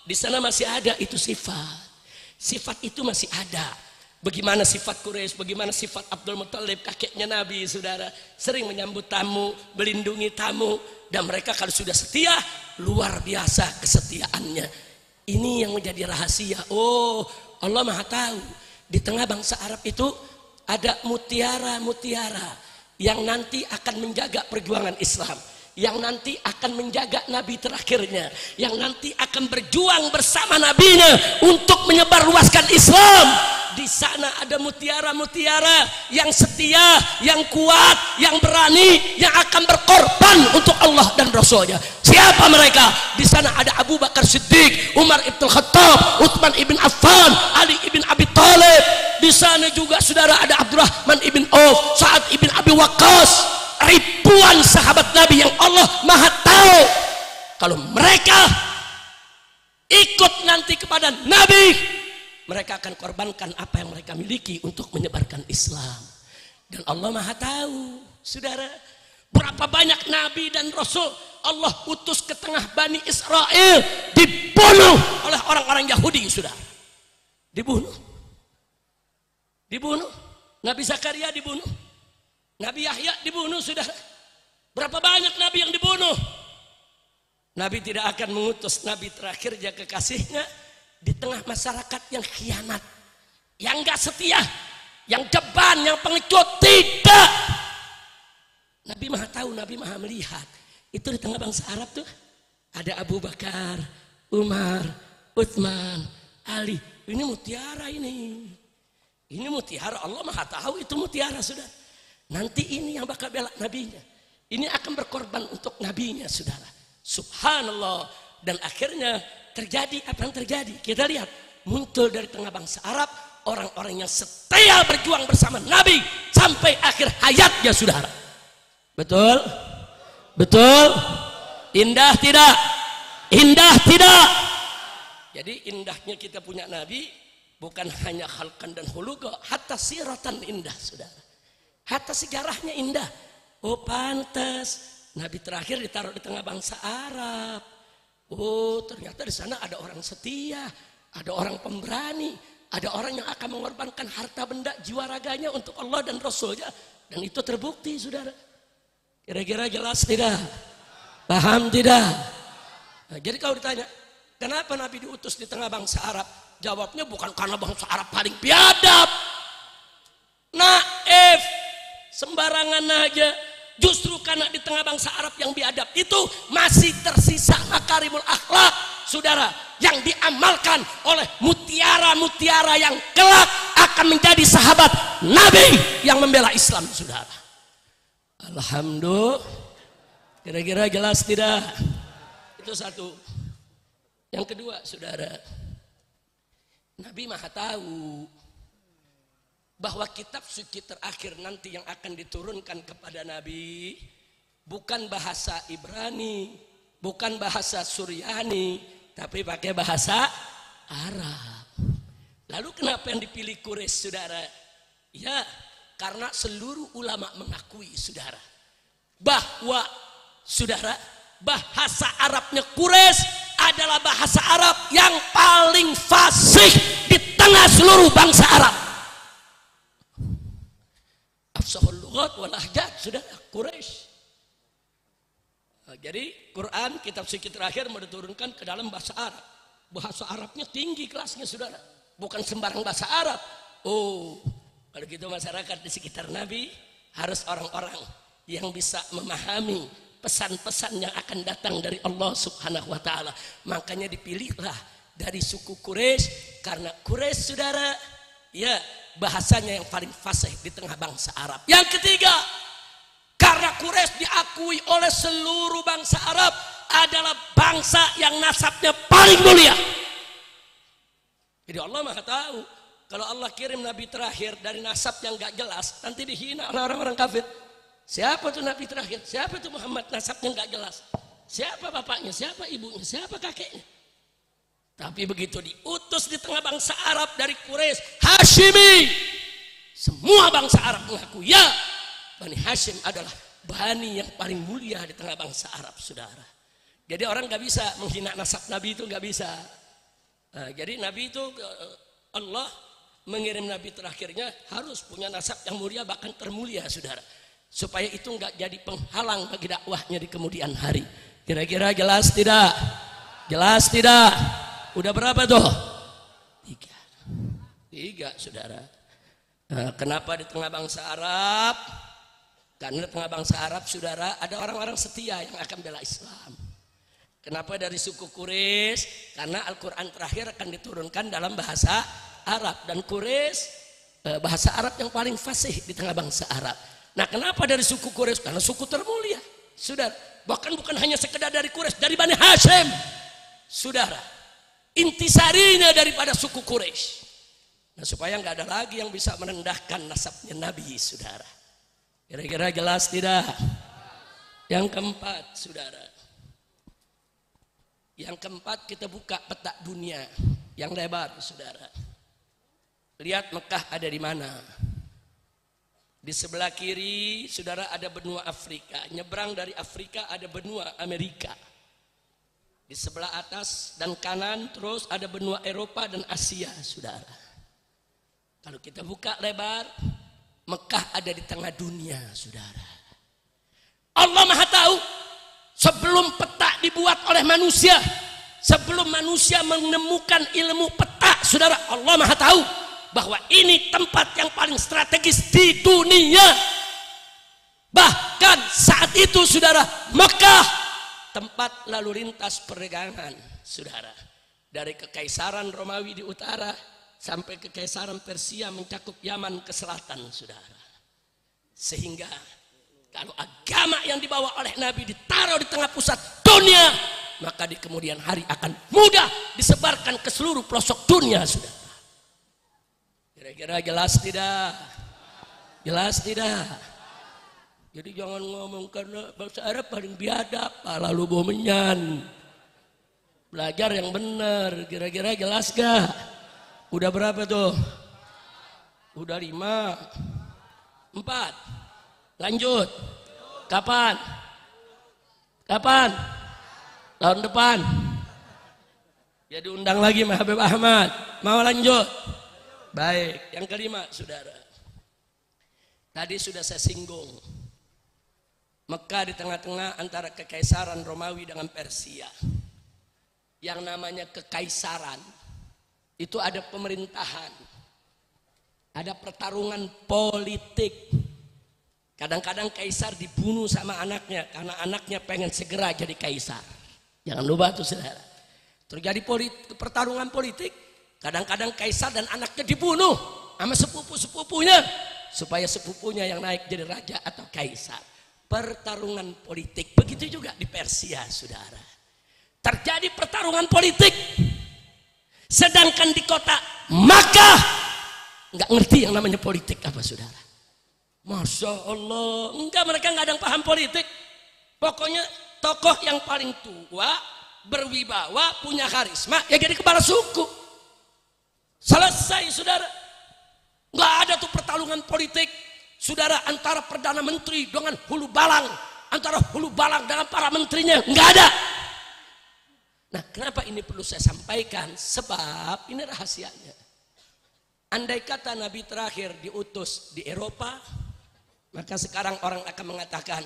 Di sana masih ada itu sifat. Sifat itu masih ada. Bagaimana sifat Quraisy, bagaimana sifat Abdul Muthalib, kakeknya Nabi saudara, sering menyambut tamu, melindungi tamu, dan mereka kalau sudah setia, luar biasa kesetiaannya. Ini yang menjadi rahasia. Oh, Allah maha tahu. Di tengah bangsa Arab itu ada mutiara-mutiara yang nanti akan menjaga perjuangan Islam, yang nanti akan menjaga Nabi terakhirnya, yang nanti akan berjuang bersama Nabinya untuk menyebarluaskan Islam. Di sana ada mutiara-mutiara yang setia, yang kuat, yang berani, yang akan berkorban untuk Allah dan Rasulnya. Siapa mereka? Di sana ada Abu Bakar Siddiq, Umar ibn Khattab, Utsman ibn Affan, Ali ibn Abi Thalib. Di sana juga saudara ada Abdurrahman ibn Auf, Sa'ad ibn Abi Waqqas. Ribuan sahabat Nabi yang Allah maha tahu kalau mereka ikut nanti kepada Nabi, mereka akan korbankan apa yang mereka miliki untuk menyebarkan Islam. Dan Allah maha tahu saudara, berapa banyak Nabi dan Rasul Allah utus ke tengah Bani Israel dibunuh oleh orang-orang Yahudi saudara. Dibunuh. Nabi Zakaria dibunuh, Nabi Yahya dibunuh saudara. Berapa banyak Nabi yang dibunuh. Nabi tidak akan mengutus Nabi terakhirnya kekasihnya di tengah masyarakat yang khianat, yang gak setia, yang deban, yang pengecut. Tidak. Nabi maha tahu, Nabi maha melihat. Itu di tengah bangsa Arab tuh ada Abu Bakar, Umar, Utsman, Ali. Ini mutiara ini. Ini mutiara, Allah maha tahu itu mutiara saudara. Nanti ini yang bakal bela nabinya. Ini akan berkorban untuk nabinya saudara. Subhanallah. Dan akhirnya terjadi apa yang terjadi. Kita lihat, muncul dari tengah bangsa Arab orang-orang yang setia berjuang bersama Nabi sampai akhir hayatnya saudara. Betul? Betul? Indah tidak? Indah tidak? Jadi indahnya kita punya Nabi bukan hanya khalqan dan khuluqa, hatta siratan indah saudara. Hatta sejarahnya indah. Oh pantas Nabi terakhir ditaruh di tengah bangsa Arab. Oh ternyata di sana ada orang setia, ada orang pemberani, ada orang yang akan mengorbankan harta benda jiwa raganya untuk Allah dan Rasulnya. Dan itu terbukti saudara. Kira-kira jelas tidak? Paham tidak? Nah, jadi kalau ditanya kenapa Nabi diutus di tengah bangsa Arab, jawabnya bukan karena bangsa Arab paling biadab. naif, sembarangan aja. Justru karena di tengah bangsa Arab yang biadab itu masih tersisa makarimul akhlak, saudara, yang diamalkan oleh mutiara-mutiara yang kelak akan menjadi sahabat Nabi yang membela Islam, saudara. Alhamdulillah. Kira-kira jelas tidak? Itu satu. Yang kedua, saudara, Nabi Maha tahu bahwa kitab suci terakhir nanti yang akan diturunkan kepada Nabi bukan bahasa Ibrani, bukan bahasa Suryani, tapi pakai bahasa Arab. Lalu kenapa yang dipilih Quraisy, saudara? Ya, karena seluruh ulama mengakui, saudara, bahwa, saudara, bahasa Arabnya Quraisy adalah bahasa Arab yang paling fasih di tengah seluruh bangsa Arab. Afsahul lughat wal lahjat, saudara, Quraisy. Nah, jadi Quran kitab suci terakhir mau diturunkan ke dalam bahasa Arab. Bahasa Arabnya tinggi kelasnya, saudara, bukan sembarang bahasa Arab. Oh, kalau gitu masyarakat di sekitar Nabi harus orang-orang yang bisa memahami pesan-pesan yang akan datang dari Allah Subhanahu wa taala. Makanya dipilihlah dari suku Quraisy, karena Quraisy, saudara, ya, bahasanya yang paling fasih di tengah bangsa Arab. Yang ketiga, karena Quraisy diakui oleh seluruh bangsa Arab adalah bangsa yang nasabnya paling mulia. Jadi Allah Maha tahu, kalau Allah kirim Nabi terakhir dari nasab yang gak jelas, nanti dihina oleh orang-orang kafir. Siapa tuh Nabi terakhir? Siapa tuh Muhammad? Nasabnya gak jelas. Siapa bapaknya? Siapa ibunya? Siapa kakeknya? Tapi begitu diutus di tengah bangsa Arab dari Quraisy, Hashimi, semua bangsa Arab mengaku, ya, Bani Hashim adalah bani yang paling mulia di tengah bangsa Arab, saudara. Jadi orang gak bisa menghina nasab Nabi, itu gak bisa. Nah, jadi Nabi itu, Allah mengirim Nabi terakhirnya harus punya nasab yang mulia, bahkan termulia, saudara, supaya itu gak jadi penghalang bagi dakwahnya di kemudian hari. Kira-kira jelas tidak? Jelas tidak? Udah berapa tuh? Tiga, saudara. Nah, kenapa di tengah bangsa Arab? Karena di tengah bangsa Arab, saudara, ada orang-orang setia yang akan bela Islam. Kenapa dari suku Quraisy? Karena Al-Quran terakhir akan diturunkan dalam bahasa Arab, dan Quraisy bahasa Arab yang paling fasih di tengah bangsa Arab. Nah, kenapa dari suku Quraisy? Karena suku termulia, saudara. Bahkan bukan hanya sekedar dari Quraisy, dari Bani Hashim, saudara, intisarinya daripada suku Quraisy. Nah, supaya nggak ada lagi yang bisa merendahkan nasabnya Nabi, saudara. Kira-kira jelas tidak? Yang keempat, saudara, yang keempat, kita buka peta dunia yang lebar, saudara. Lihat Mekah ada di mana? Di sebelah kiri, saudara, ada benua Afrika. Nyebrang dari Afrika ada benua Amerika. Di sebelah atas dan kanan terus ada benua Eropa dan Asia, saudara. Kalau kita buka lebar, Mekah ada di tengah dunia, saudara. Allah Maha tahu, sebelum peta dibuat oleh manusia, sebelum manusia menemukan ilmu peta, saudara, Allah Maha tahu bahwa ini tempat yang paling strategis di dunia. Bahkan saat itu, saudara, Mekah tempat lalu lintas perdagangan, saudara, dari kekaisaran Romawi di utara sampai kekaisaran Persia mencakup Yaman ke selatan, saudara. Sehingga kalau agama yang dibawa oleh Nabi ditaruh di tengah pusat dunia, maka di kemudian hari akan mudah disebarkan ke seluruh pelosok dunia, saudara. Kira-kira jelas tidak? Jelas tidak? Jadi jangan ngomong karena bahasa Arab paling biadab, lalu bomenyan. Belajar yang benar. Kira-kira jelas gak? Udah berapa tuh? Udah 5, 4. Lanjut. Kapan? Kapan? Tahun depan. Jadi undang lagi sama Habib Ahmad. Mau lanjut? Baik. Yang kelima, saudara. Tadi sudah saya singgung. Mekah di tengah-tengah antara kekaisaran Romawi dengan Persia. Yang namanya kekaisaran itu ada pemerintahan. Ada pertarungan politik. Kadang-kadang kaisar dibunuh sama anaknya karena anaknya pengen segera jadi kaisar. Jangan lupa tuh saudara. Terjadi pertarungan politik. Kadang-kadang kaisar dan anaknya dibunuh sama sepupu-sepupunya supaya sepupunya yang naik jadi raja atau kaisar. Pertarungan politik. Begitu juga di Persia, saudara. Terjadi pertarungan politik. Sedangkan di kota Makkah nggak ngerti yang namanya politik apa, saudara. Masya Allah, enggak, mereka nggak ada yang paham politik. Pokoknya tokoh yang paling tua, berwibawa, punya karisma, ya jadi kepala suku. Selesai, saudara. Nggak ada tuh pertarungan politik, saudara, antara perdana menteri dengan hulu balang, antara hulu balang dengan para menterinya, nggak ada. Nah, kenapa ini perlu saya sampaikan? Sebab ini rahasianya. Andai kata Nabi terakhir diutus di Eropa, maka sekarang orang akan mengatakan,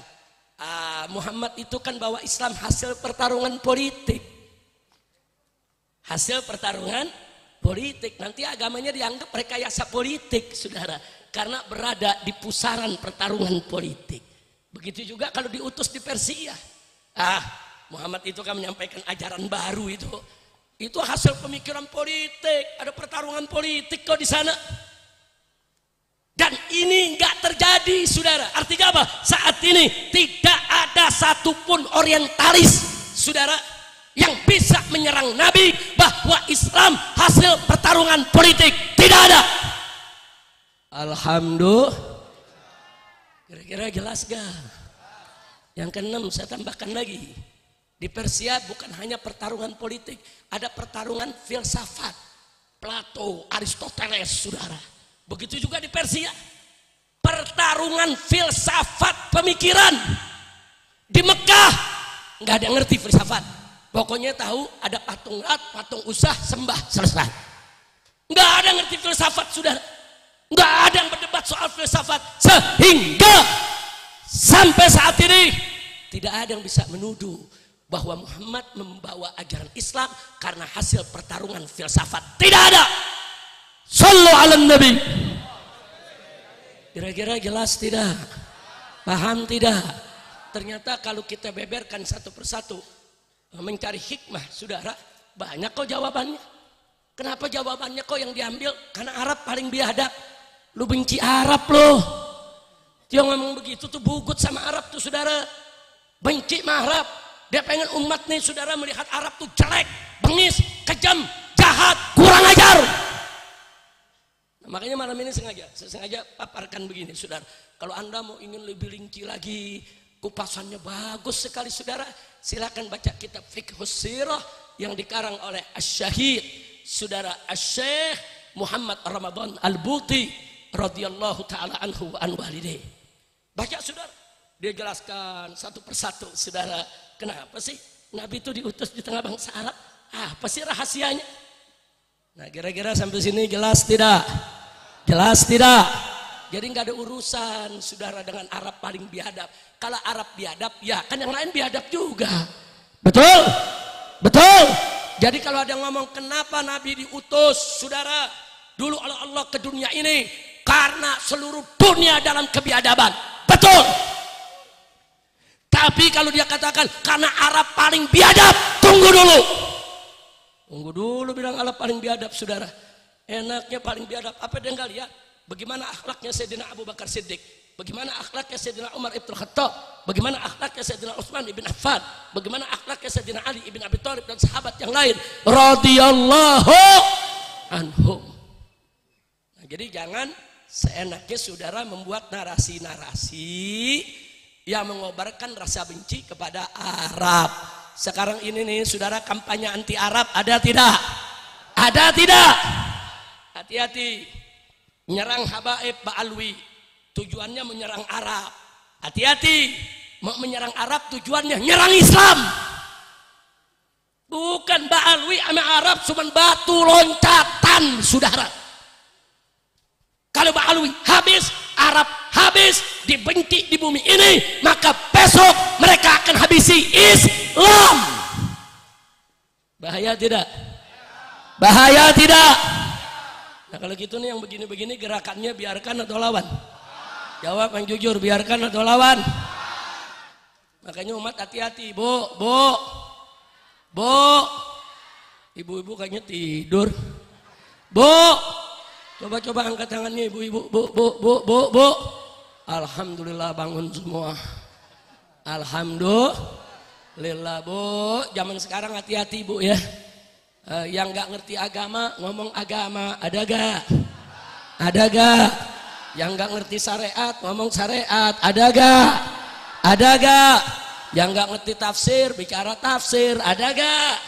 Muhammad itu kan bawa Islam hasil pertarungan politik. Hasil pertarungan politik. Nanti agamanya dianggap rekayasa politik, saudara. Karena berada di pusaran pertarungan politik. Begitu juga kalau diutus di Persia. Muhammad itu kan menyampaikan ajaran baru itu. Itu hasil pemikiran politik. Ada pertarungan politik kok di sana. Dan ini nggak terjadi, saudara. Artinya apa? Saat ini tidak ada satupun orientalis, saudara, yang bisa menyerang Nabi bahwa Islam hasil pertarungan politik. Tidak ada. Alhamdulillah. Kira-kira jelas gak? Yang keenam saya tambahkan lagi. Di Persia bukan hanya pertarungan politik, ada pertarungan filsafat. Plato, Aristoteles, saudara. Begitu juga di Persia. Pertarungan filsafat pemikiran. Di Mekah nggak ada yang ngerti filsafat. Pokoknya tahu ada patung Lat, patung Usah, sembah, selesai. Nggak ada yang ngerti filsafat, saudara. Nggak ada yang berdebat soal filsafat. Sehingga sampai saat ini tidak ada yang bisa menuduh bahwa Muhammad membawa ajaran Islam karena hasil pertarungan filsafat. Tidak ada. Sallu ala Nabi. Kira-kira jelas tidak? Paham tidak? Ternyata kalau kita beberkan satu persatu, mencari hikmah, saudara, banyak kok jawabannya. Kenapa jawabannya kok yang diambil? Karena Arab paling biadab. Lu benci Arab loh. Dia ngomong begitu tuh bugut sama Arab tuh, saudara. Benci sama Arab. Dia pengen umat nih, saudara, melihat Arab tuh jelek, bengis, kejam, jahat, kurang ajar. Makanya malam ini saya sengaja paparkan begini, saudara. Kalau Anda mau ingin lebih rinci lagi, kupasannya bagus sekali, saudara. Silakan baca kitab Fiqhus Sirah yang dikarang oleh Asy-Syahid, saudara, Asy-Syaikh Muhammad Ramadan Al-Buti radhiyallahu taala anhu wa an walidayhi. Baca, saudara. Dia jelaskan satu persatu, saudara. Kenapa sih Nabi itu diutus di tengah bangsa Arab? Apa sih rahasianya? Nah, kira-kira sampai sini jelas tidak? Jelas tidak? Jadi nggak ada urusan, saudara, dengan Arab paling biadab. Kalau Arab biadab, ya kan yang lain biadab juga. Betul? Betul? Jadi kalau ada yang ngomong kenapa Nabi diutus, saudara, dulu oleh Allah ke dunia ini karena seluruh dunia dalam kebiadaban. Betul? Tapi kalau dia katakan karena Arab paling biadab, tunggu dulu. Tunggu dulu bilang Arab paling biadab, saudara. Enaknya paling biadab, apa dia nggak lihat? Bagaimana akhlaknya Sayyidina Abu Bakar Siddiq, bagaimana akhlaknya Sayyidina Umar ibn Khattab, bagaimana akhlaknya Sayyidina Utsman ibn Affan, bagaimana akhlaknya Sayyidina Ali ibn Abi Thalib dan sahabat yang lain radhiyallahu anhum. Nah, jadi jangan seenaknya, saudara, membuat narasi-narasi yang mengobarkan rasa benci kepada Arab. Sekarang ini nih, saudara, kampanye anti Arab ada tidak? Ada tidak? Hati-hati. Menyerang Habaib Ba'alwi tujuannya menyerang Arab. Hati-hati. Mau menyerang Arab tujuannya nyerang Islam. Bukan Ba'alwi sama Arab cuma batu loncatan, saudara. Kalau Ba'alwi habis, Arab habis, dibenci di bumi ini, maka besok mereka akan habisi Islam. Bahaya tidak? Bahaya tidak? Nah kalau gitu nih yang begini-begini gerakannya biarkan atau lawan? Jawab yang jujur, biarkan atau lawan? Makanya umat hati-hati, Bu. Ibu-ibu kayaknya tidur. Bu, coba angkat tangannya ibu-ibu. Bu. Alhamdulillah bangun semua. Alhamdulillah, Bu. Zaman sekarang hati-hati, Bu ya. Yang nggak ngerti agama ngomong agama, ada gak? Yang nggak ngerti syariat ngomong syariat, ada gak? Yang nggak ngerti tafsir bicara tafsir, ada gak?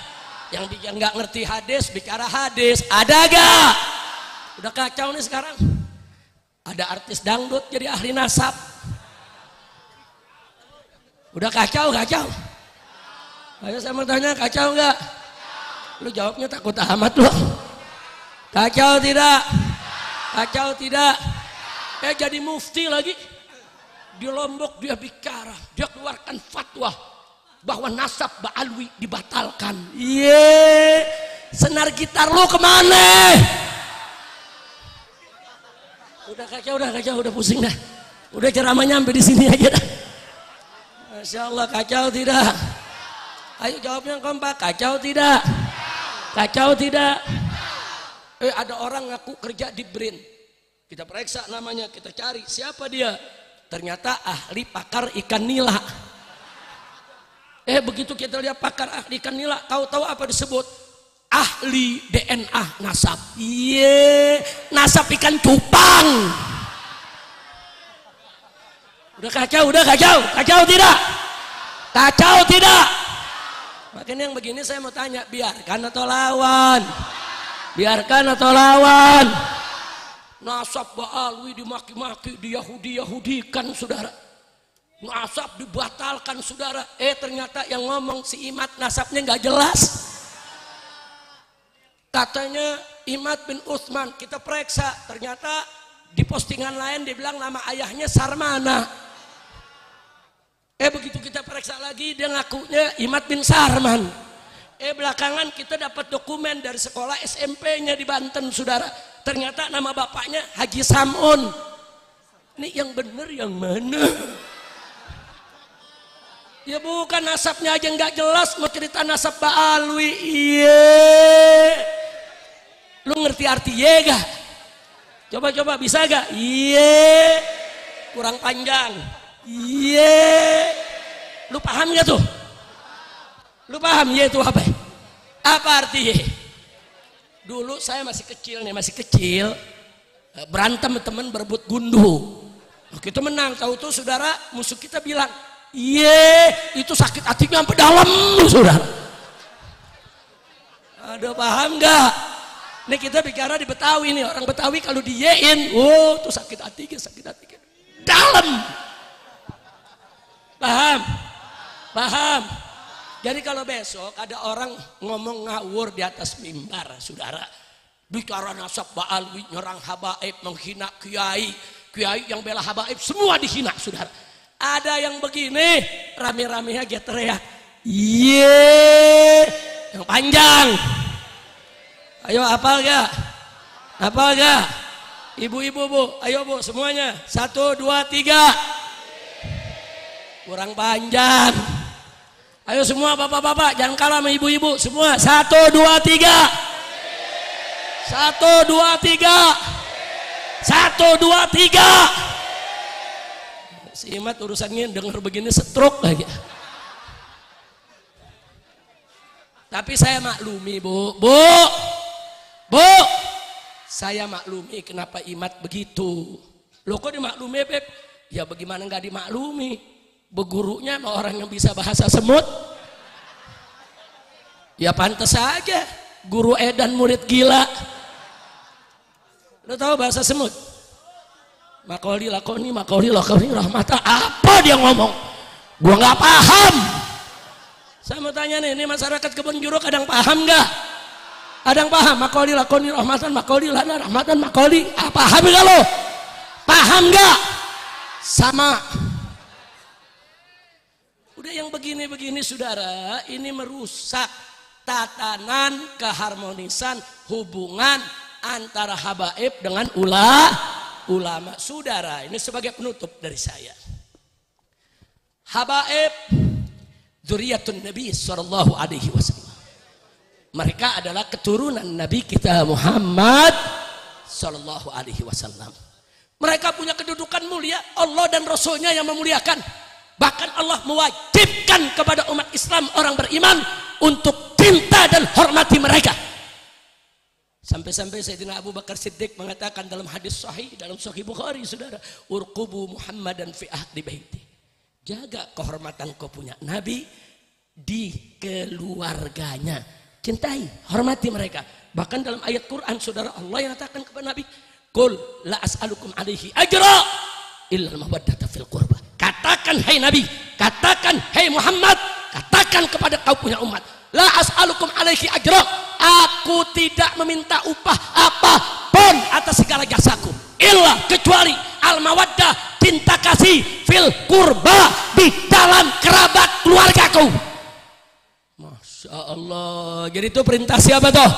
Yang nggak ngerti hadis bicara hadis, ada gak? Udah kacau nih sekarang. Ada artis dangdut jadi ahli nasab. Udah kacau. Ayo saya mau tanya, kacau nggak? Lu jawabnya takut amat lu. Kacau tidak? Jadi mufti lagi. Di Lombok dia bicara, dia keluarkan fatwa bahwa nasab Ba'alwi dibatalkan. Senar gitar lu kemana? Udah kacau, udah pusing dah. Udah ceramahnya sampai di sini aja dah. Masya Allah, kacau tidak? Ayo jawabnya kompak, kacau tidak? Ada orang ngaku kerja di BRIN. Kita periksa namanya, kita cari siapa dia. Ternyata ahli pakar ikan nila. Begitu kita lihat pakar ahli ikan nila, tahu-tahu apa disebut? Ahli DNA nasab. Nasab ikan cupang. Udah kacau tidak? Makanya yang begini saya mau tanya, biarkan atau lawan? Nasab Ba'alwi dimaki-maki, Yahudi-Yahudikan saudara. Nasab dibatalkan saudara. Ternyata yang ngomong si Imad nasabnya nggak jelas. Katanya Imad bin Utsman, kita periksa, ternyata di postingan lain dia bilang nama ayahnya Sarmana. Begitu kita periksa lagi dia ngakunya Imad bin Sarman. Belakangan kita dapat dokumen dari sekolah SMP-nya di Banten saudara. Ternyata nama bapaknya Haji Samun. Ini yang bener yang mana? Ya bukan, nasabnya aja nggak jelas, mau cerita nasab Ba'alwi. Lu ngerti arti gak? Coba bisa gak? Kurang panjang. Lu paham gak tuh? Lu paham itu apa? Apa artinya? Dulu saya masih kecil, berantem teman berebut gundu. Kita menang, tahu tuh saudara, musuh kita bilang, itu sakit hatinya sampai dalam saudara. Ada paham gak? Ini kita bicara di Betawi nih, orang Betawi kalau diyein, tuh sakit hati dalam. Paham? Jadi kalau besok ada orang ngomong ngawur di atas mimbar, saudara, bicara nasab Ba'alwi, nyerang habaib, menghina kiai yang bela habaib, semua dihina, saudara. Ada yang begini, rame-rame aja teriak, yang panjang. Ayo hafal gak? Ibu-ibu, Bu, ayo Bu semuanya, 1, 2, 3. Kurang panjang. Ayo semua bapak-bapak, jangan kalah sama ibu-ibu semua. 1, 2, 3. 1, 2, 3. 1, 2, 3. Si Imad urusannya denger begini stroke lagi. Tapi saya maklumi, Bu. Saya maklumi kenapa Imad begitu. Loh kok dimaklumi, Beb? Ya bagaimana nggak dimaklumi? Begurunya sama orang yang bisa bahasa semut. Ya pantas saja guru edan murid gila. Lo tahu bahasa semut? Makoli lakoni rahmata. Apa dia ngomong? Gua nggak paham. Saya mau tanya nih, ini masyarakat Kebon Juruk ada yang paham nggak? Ada yang paham? Makoli lakoni rahmatan, makoli lana rahmatan, makoli. Paham nggak lo? Paham nggak? Sama. Udah yang begini-begini saudara, ini merusak tatanan keharmonisan hubungan antara habaib dengan ulama. Saudara, ini sebagai penutup dari saya. Habaib dzurriyyatun Nabi sallallahu alaihi wasallam. Mereka adalah keturunan Nabi kita Muhammad sallallahu alaihi wasallam. Mereka punya kedudukan mulia, Allah dan Rasulnya yang memuliakan. Bahkan Allah mewajibkan kepada umat Islam orang beriman untuk cinta dan hormati mereka. Sampai-sampai Sayyidina Abu Bakar Siddiq mengatakan dalam hadis sahih, dalam Sahih Bukhari, saudara, urqubu Muhammadan fi ahli baiti. Jaga kehormatan kau punya Nabi di keluarganya. Cintai, hormati mereka. Bahkan dalam ayat Quran, saudara, Allah yang katakan kepada Nabi, qul la as'alukum alaihi ajra illa mawaddata fil qurba. Katakan hai Nabi, katakan hai Muhammad, katakan kepada kau punya umat, la as'alukum alaihi ajra, aku tidak meminta upah apapun atas segala jasaku, illa kecuali al mawaddah, cinta kasih, fil qurba, di dalam kerabat keluargaku. Masya Allah. Jadi itu perintah siapa tuh?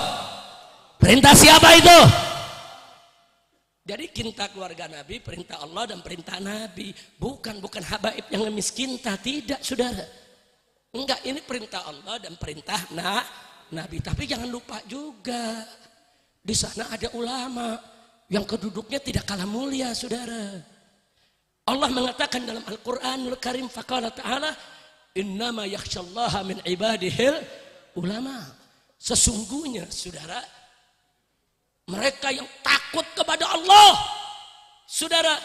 Perintah siapa itu? Jadi cinta keluarga Nabi, perintah Allah dan perintah Nabi. Bukan habaib yang ngemis cinta, tidak saudara. Enggak, ini perintah Allah dan perintah Nabi. Tapi jangan lupa juga, di sana ada ulama yang keduduknya tidak kalah mulia, saudara. Allah mengatakan dalam Al-Quranul Karim, faqala ta'ala, innama yakhsyallaha min ibadihil ulama. Sesungguhnya, saudara, mereka yang takut kepada Allah, saudara,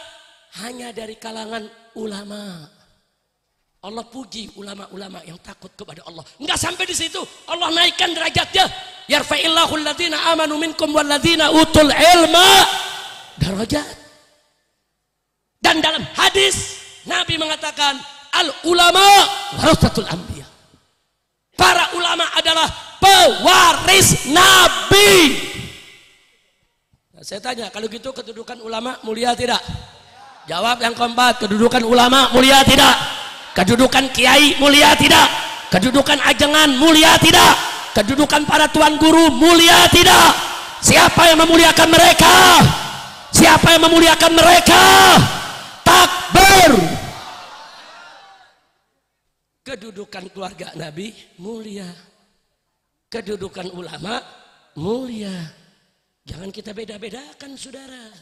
hanya dari kalangan ulama. Allah puji ulama-ulama yang takut kepada Allah. Enggak sampai di situ, Allah naikkan derajatnya. Yarfa'illahu alladhina amanu minkum walladhina utul ilma darajat. Dan dalam hadis Nabi mengatakan, al ulama warasatul anbiya. Para ulama adalah pewaris Nabi. Nah, saya tanya, kalau gitu kedudukan ulama mulia tidak? Jawab yang keempat, kedudukan ulama mulia tidak? Kedudukan kiai mulia tidak? Kedudukan ajengan mulia tidak? Kedudukan para tuan guru mulia tidak? Siapa yang memuliakan mereka? Siapa yang memuliakan mereka? Takbir. Kedudukan keluarga Nabi mulia, kedudukan ulama mulia. Jangan kita beda-bedakan, saudara.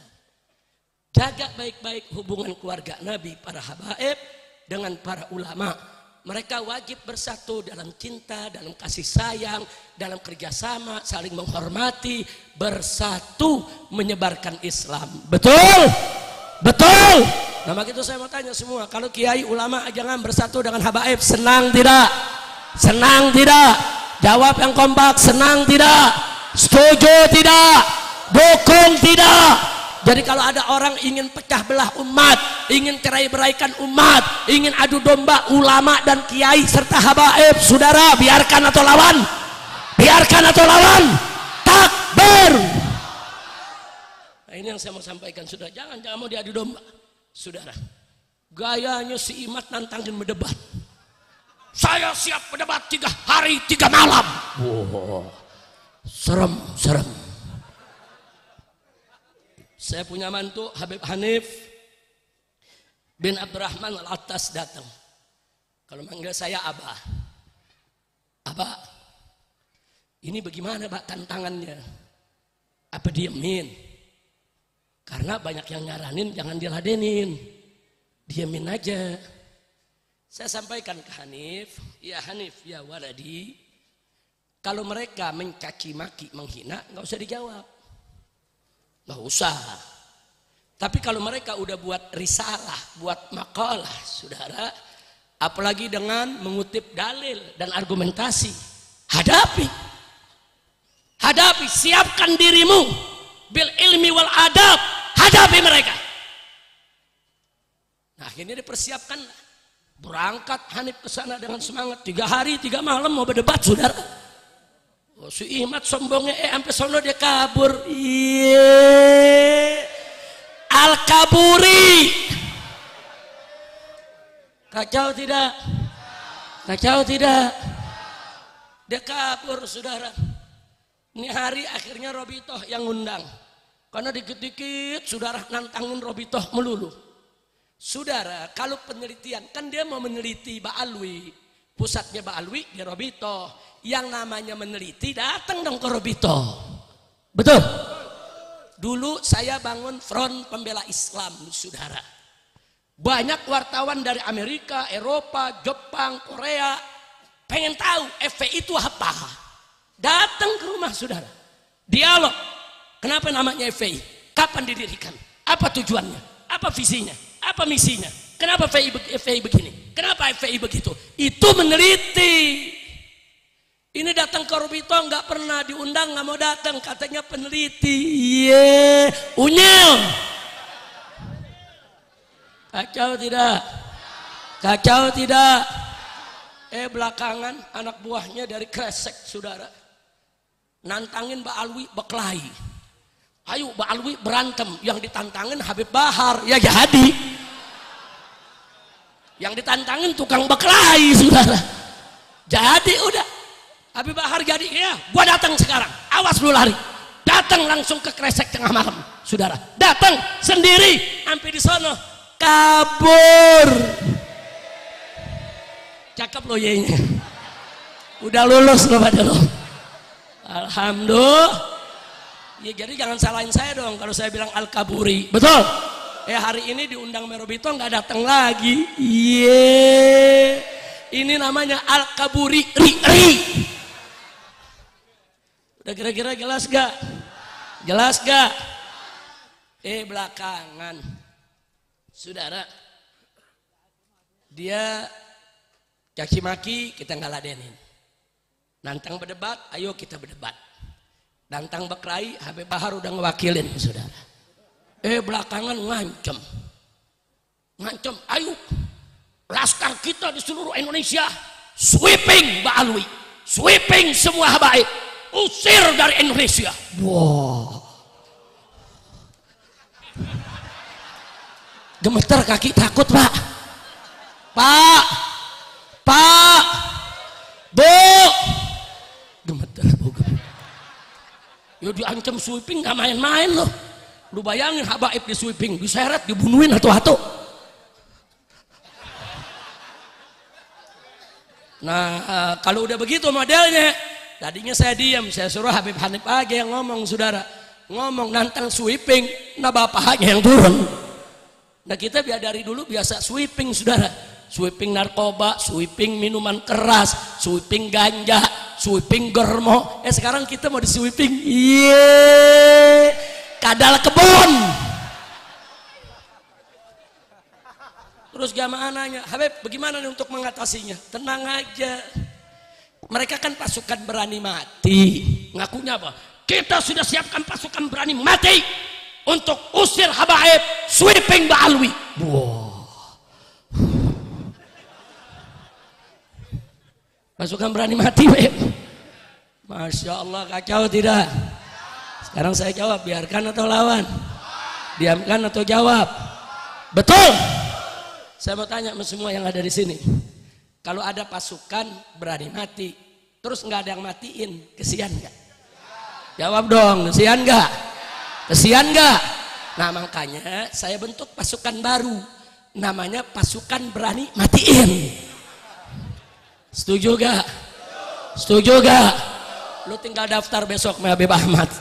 Jaga baik-baik hubungan keluarga Nabi, para habaib dengan para ulama. Mereka wajib bersatu dalam cinta, dalam kasih sayang, dalam kerjasama, saling menghormati, bersatu menyebarkan Islam. Betul? Betul? Nah, maka itu saya mau tanya semua, kalau kiai ulama jangan bersatu dengan habaib, senang tidak? Senang tidak? Jawab yang kompak, senang tidak? Setuju tidak? Dukung tidak? Jadi kalau ada orang ingin pecah belah umat, ingin cerai-beraikan umat, ingin adu domba ulama dan kiai serta habaib, saudara, biarkan atau lawan? Biarkan atau lawan? Takbir. Nah, ini yang saya mau sampaikan, saudara. Jangan mau diadu domba, saudara. Gayanya si Imat nantangin berdebat. Saya siap berdebat 3 hari 3 malam. Wow. Serem. Saya punya mantu Habib Hanif bin Abdurrahman Al-Attas datang. Kalau manggil saya Abah. Abah, ini bagaimana Pak tantangannya? Apa diemin? Karena banyak yang nyaranin jangan diladenin. Diemin aja. Saya sampaikan ke Hanif, ya waladi, kalau mereka mencaci maki, menghina, nggak usah dijawab. Nggak usah. Tapi kalau mereka udah buat risalah, buat makalah, saudara, apalagi dengan mengutip dalil dan argumentasi, hadapi, siapkan dirimu bil ilmi wal adab, hadapi mereka. Nah, akhirnya dipersiapkan, berangkat Hanif ke sana dengan semangat, 3 hari 3 malam mau berdebat, saudara. Oh, si Imat sombongnya sampai sono dia kabur. Al-kaburi. Kacau tidak? Kacau tidak? Dia kabur, saudara. Ini hari akhirnya Robitoh yang ngundang. Karena dikit-dikit saudara nantangin Robitoh melulu. Saudara, kalau penelitian, kan dia mau meneliti Ba'alwi. Pusatnya Ba'alwi di Robitoh. Yang namanya meneliti datang dong ke Robitoh. Betul? Dulu saya bangun front pembela Islam, saudara. Banyak wartawan dari Amerika, Eropa, Jepang, Korea pengen tahu FPI itu apa. Datang ke rumah saudara. Dialog. Kenapa namanya FPI? Kapan didirikan? Apa tujuannya? Apa visinya? Apa misinya? Kenapa FPI begini? Kenapa FPI begitu? Itu meneliti. Ini datang ke Robito nggak pernah diundang, nggak mau datang, katanya peneliti. Iya, unyil. Kacau tidak? Kacau tidak? Belakangan anak buahnya dari Kresek, saudara, nantangin Ba'alwi berkelahi. Ayo Ba'alwi berantem, yang ditantangin Habib Bahar, ya jadi. Yang ditantangin tukang berkelahi, saudara. Jadi udah. Habib Bahar jadi, ya gua datang sekarang, awas lu lari. Datang langsung ke Kresek tengah malam, saudara. Datang sendiri, sampai di sono kabur. Cakep lo ye-nya. Udah lulus lo pada lo. Alhamdulillah. Ya jadi jangan salahin saya dong kalau saya bilang Al-Kaburi. Betul? Hari ini diundang Merobito nggak datang lagi. Iya. Ini namanya Al-Kaburi ri. Udah kira-kira jelas gak? Jelas gak? Belakangan saudara, dia caci maki, kita nggak ladenin. Nantang berdebat, ayo kita berdebat. Nantang berkelahi, Habib Bahar udah ngewakilin saudara. Belakangan ngancem, ayo laskar kita di seluruh Indonesia sweeping Ba'alwi, sweeping semua habaib, usir dari Indonesia. Wow. Gemeter kaki takut pak, Bu, gemeter bu. Yo diancam sweeping nggak main-main loh. Lu bayangin habaib di sweeping, diseret, dibunuhin atau. Nah kalau udah begitu modelnya, tadinya saya diam, saya suruh Habib Hanif aja yang ngomong saudara, ngomong nantang sweeping, nah bapaknya yang turun. Nah kita dari dulu biasa sweeping saudara, sweeping narkoba, sweeping minuman keras, sweeping ganja, sweeping germo. Sekarang kita mau di sweeping, kadal kebun. Terus jamaah nanya, Habib bagaimana nih untuk mengatasinya? Tenang aja, mereka kan pasukan berani mati. Ngakunya apa? Kita sudah siapkan pasukan berani mati untuk usir habaib, sweeping Ba'alwi. Wow. Pasukan berani mati, Beb. Masya Allah, kacau tidak? Sekarang saya jawab, biarkan atau lawan? Diamkan atau jawab? Betul. Saya mau tanya sama semua yang ada di sini. Kalau ada pasukan berani mati, terus nggak ada yang matiin, kesian nggak? Jawab dong, kesian nggak? Kesian nggak? Nah makanya saya bentuk pasukan baru, namanya pasukan berani matiin. Setuju gak? Setuju gak? Lu tinggal daftar besok sama Habib Ahmad.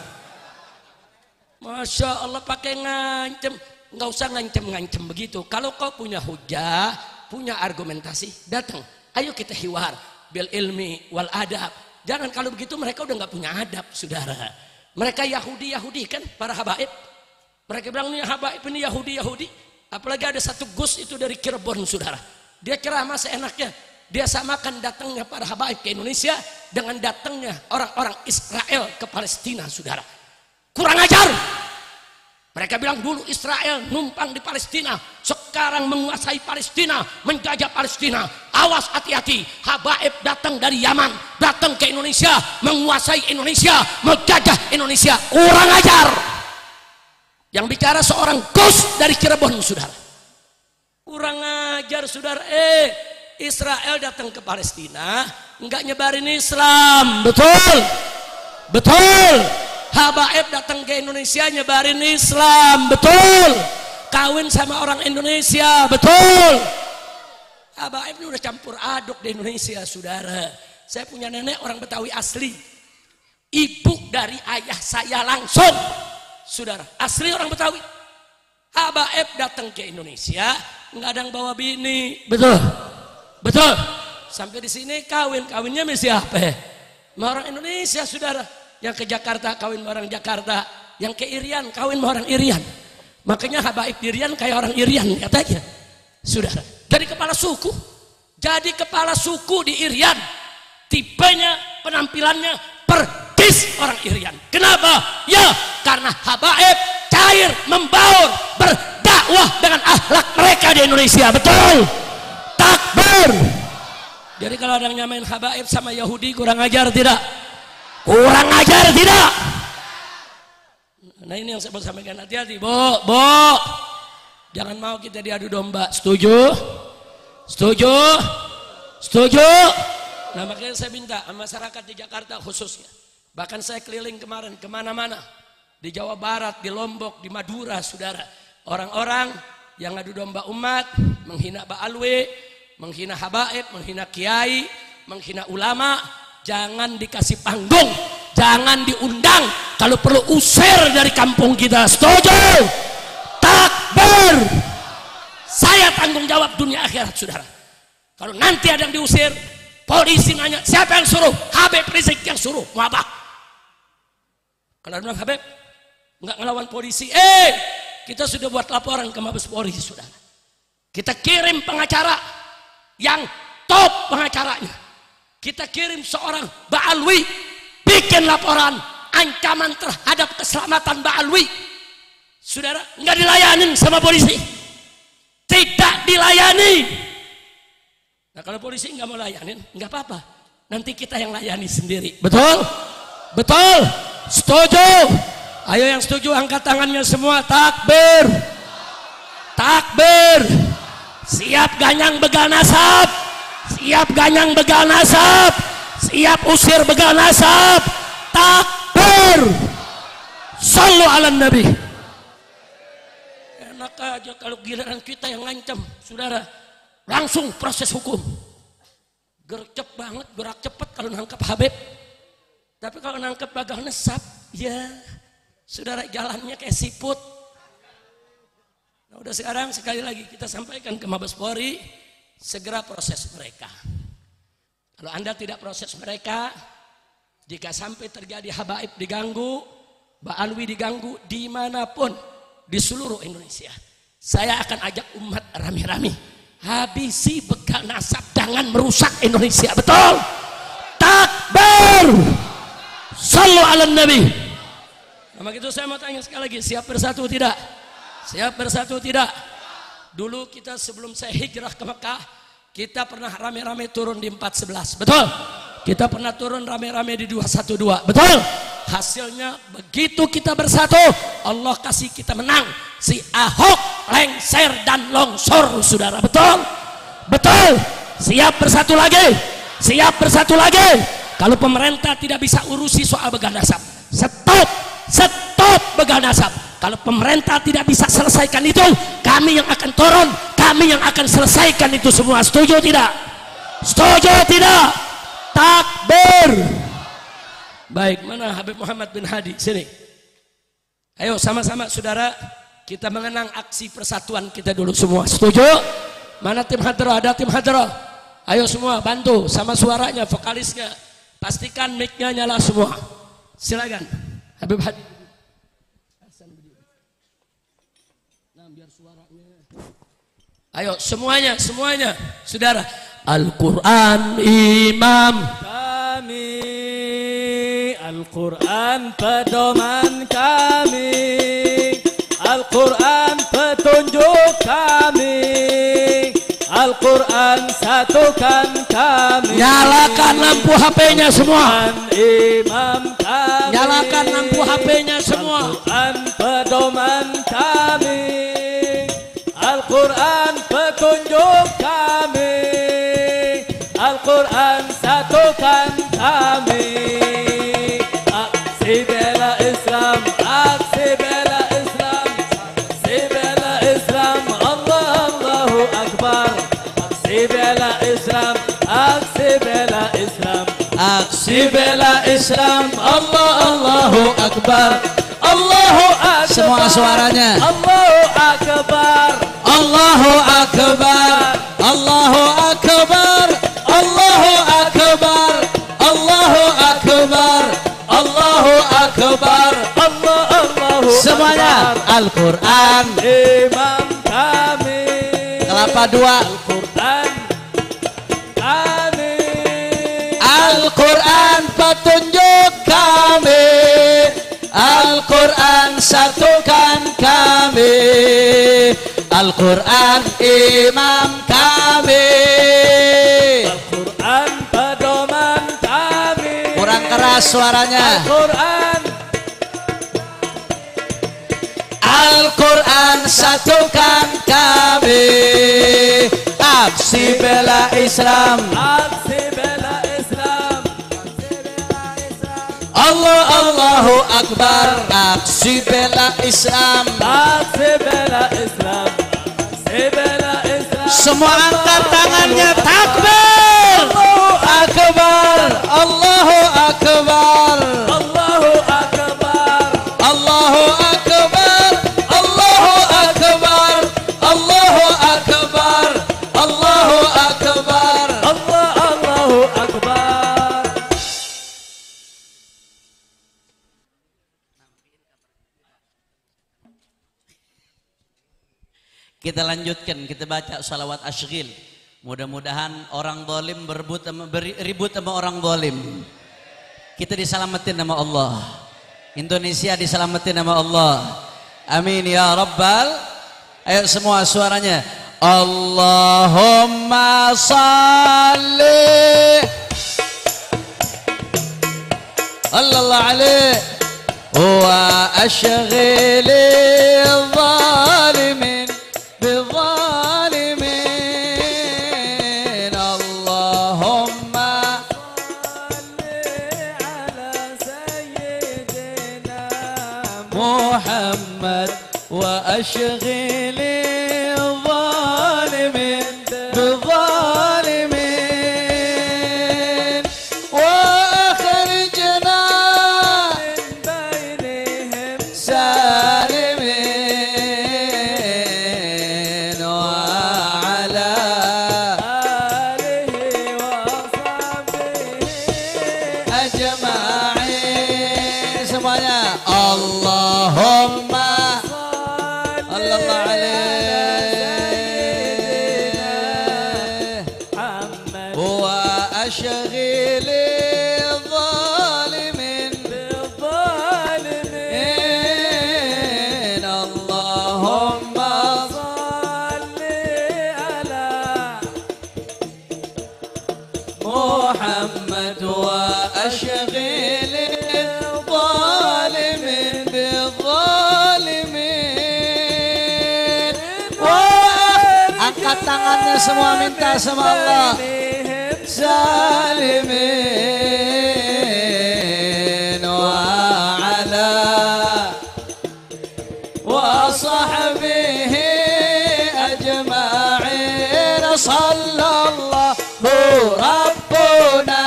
Masya Allah pakai ngancem, nggak usah ngancem begitu. Kalau kau punya hujah, punya argumentasi, datang. Ayo kita hiwar bil ilmi wal adab. Jangan kalau begitu mereka udah nggak punya adab, saudara. Mereka Yahudi kan para habaib. Mereka bilang ini habaib ini Yahudi. Apalagi ada satu Gus itu dari Cirebon, saudara. Dia ceramah seenaknya. Dia samakan datangnya para habaib ke Indonesia dengan datangnya orang-orang Israel ke Palestina, saudara. Kurang ajar. Mereka bilang dulu Israel numpang di Palestina, sekarang menguasai Palestina, menjajah Palestina. Awas, hati-hati, habaib datang dari Yaman, datang ke Indonesia, menguasai Indonesia, menjajah Indonesia. Kurang ajar. Yang bicara seorang Gus dari Cirebon, saudara. Kurang ajar, saudara. Israel datang ke Palestina, enggak nyebarin Islam, betul? Betul. Habaib datang ke Indonesia nyebarin Islam. Betul. Kawin sama orang Indonesia. Betul. Habaib ini udah campur aduk di Indonesia, saudara. Saya punya nenek orang Betawi asli. Ibu dari ayah saya langsung, saudara. Asli orang Betawi. Habaib datang ke Indonesia, nggak ada yang bawa bini. Betul. Betul. Sampai di sini kawinnya sama siapa? Sama orang Indonesia, saudara. Yang ke Jakarta kawin sama orang Jakarta, yang ke Irian kawin sama orang Irian. Makanya Habaib di Irian kayak orang Irian katanya, saudara. Jadi kepala suku, di Irian, tipenya, penampilannya persis orang Irian. Kenapa? Ya karena Habaib cair, membaur, berdakwah dengan akhlak mereka di Indonesia. Betul. Takbir. Jadi kalau ada yang nyamain Habaib sama Yahudi, kurang ajar tidak? Kurang ajar tidak? Nah ini yang saya mau sampaikan, hati-hati, Bo. Jangan mau kita diadu domba. Setuju? Setuju? Setuju? Nah makanya saya minta masyarakat di Jakarta khususnya. Bahkan saya keliling kemarin kemana-mana. Di Jawa Barat, di Lombok, di Madura, saudara. Orang-orang yang adu domba umat, menghina Ba'alwi, menghina Habaib, menghina Kiai, menghina ulama, jangan dikasih panggung, jangan diundang, kalau perlu usir dari kampung kita. Setuju? Takbir. Saya tanggung jawab dunia akhirat, saudara. Kalau nanti ada yang diusir, polisi nanya siapa yang suruh? Habib Rizik yang suruh. Mau apa? Kalau bilang Habib nggak ngelawan polisi, kita sudah buat laporan ke Mabes Polri, saudara. Kita kirim pengacara yang top pengacaranya. Kita kirim seorang Ba'alwi bikin laporan ancaman terhadap keselamatan Ba'alwi. Saudara, nggak dilayanin sama polisi. Tidak dilayani. Nah kalau polisi nggak mau layanin, nggak apa-apa. Nanti kita yang layani sendiri. Betul? Betul? Setuju? Ayo yang setuju angkat tangannya semua. Takbir. Takbir. Siap ganyang begal nasab. Siap ganyang begal nasab. Siap usir begal nasab. Takbir. Sallu ala Nabi. Enak aja kalau giliran kita yang ngancam, saudara. Langsung proses hukum. Gercep banget, gerak cepat kalau nangkap Habib. Tapi kalau nangkep begal nasab, ya saudara jalannya kayak siput. Nah, udah sekarang sekali lagi kita sampaikan ke Mabes Polri, segera proses mereka. Kalau Anda tidak proses mereka, jika sampai terjadi Habaib diganggu, Ba'alwi diganggu dimanapun di seluruh Indonesia, saya akan ajak umat rame-rame habisi begal nasab, jangan merusak Indonesia. Betul? Takbir. Sallu ala Nabi. Nah, begitu saya mau tanya sekali lagi, siap bersatu tidak? Siap bersatu tidak? Dulu kita sebelum saya hijrah ke Mekah, kita pernah rame-rame turun di 411. Betul? Kita pernah turun rame-rame di 212. Betul? Hasilnya begitu kita bersatu, Allah kasih kita menang. Si Ahok lengser dan longsor, saudara. Betul? Betul? Siap bersatu lagi? Siap bersatu lagi? Kalau pemerintah tidak bisa urusi soal begal nasab, stop begal nasab. Kalau pemerintah tidak bisa selesaikan itu, kami yang akan turun, kami yang akan selesaikan itu semua. Setuju tidak? Setuju tidak? Takbir. Baik, mana Habib Muhammad bin Hadi? Sini. Ayo sama-sama saudara, kita mengenang aksi persatuan kita dulu semua. Setuju? Mana tim hadroh? Ada tim hadroh? Ayo semua bantu sama suaranya, vokalisnya. Pastikan mic-nya nyala semua. Silakan Habib Hadi. Nah, biar suaranya. Ayo semuanya, saudara. Al-Quran imam kami, Al-Quran pedoman kami, Al-Quran petunjuk kami, Al-Quran satukan kami. Nyalakan lampu HP-nya semua. Imam kami. Nyalakan lampu HP-nya semua. Al-Quran pedoman kami, Al-Quran petunjuk kami, Al-Quran satukan kami. aksi bela Islam. Allah Allahu Akbar, Allahu Akbar. Semua suaranya. Allahu Akbar, Allahu Akbar, Allahu Akbar, Allahu Akbar, Allahu Akbar, Allahu Akbar, Allahu. Semuanya Al-Quran imam kami. Kelapa dua. Al-Quran kami. Al-Quran petunjuk kami. Al-Quran satukan kami. Al-Quran imam kami. Al-Quran pedoman kami. Kurang keras suaranya. Al-Quran, Al-Quran satukan kami. Aksi bela Islam, aksi bela Islam, Allah Allahu Akbar. Aksi bela Islam, aksi bela Islam, aksi bela Islam. Semua angkat tangannya, takbir. Allahu Akbar, Allahu Akbar, Allahu Akbar, Allahu Akbar, Allahu Akbar, Allahu Akbar, Allahu Akbar, Allahu Akbar. Kita lanjutkan, kita baca salawat asygil. Mudah-mudahan orang zalim ribut sama orang zalim. Kita diselamatin sama Allah. Indonesia diselamatin sama Allah. Amin ya rabbal. Ayo semua suaranya. Allahumma salli Allah alaihi wa ashghili zalimin bizalimin. Allahumma salli ala sayyidina Muhammad wa ashghili zalimin bizalimin wa akhrijna min bainihim salimin wa ala alihi wa sahbihi ajma'in. Semuanya Allahumma sallallahu alaihi wa ashghili zalimin bizalimin. Allahumma salli ala Muhammad wa ashghili zalimin bizalimin. Angkat tangannya semua, minta sama Allah. Salimin wa ala wa sahbihi ajma'in. Sallallahu rabbuna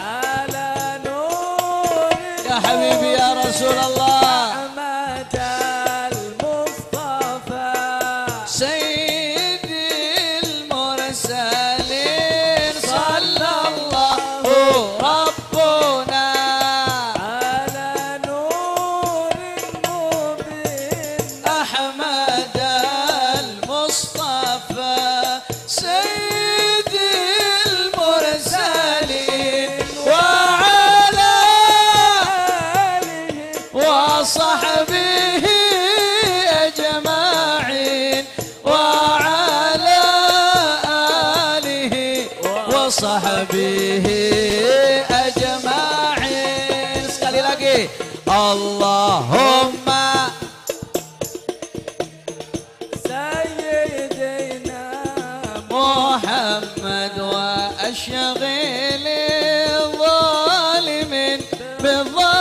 ala nur ya habibi ya Rasulullah وصحبه أجمعين وعلى آله وصحبه أجمعين. Sekali lagi Allahumma Sayyidina Muhammad wa ashghil zalimin bizalimin.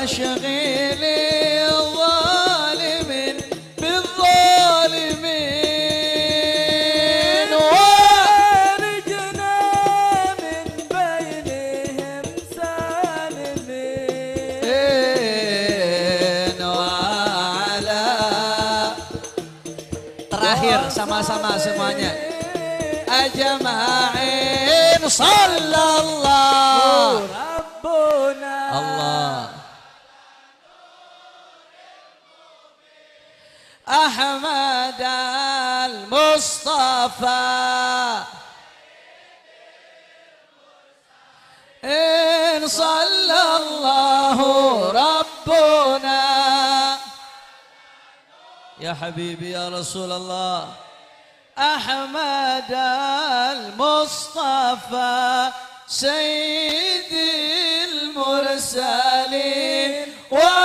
أشهد sama-sama semuanya. Ajma'in sallallahu Rabbuna Allah Ahmad al-Mustafa in sallallahu Rabbuna ya habibi ya Rasulullah Ahmad al-Mustafa Sayyidil Mursalin wa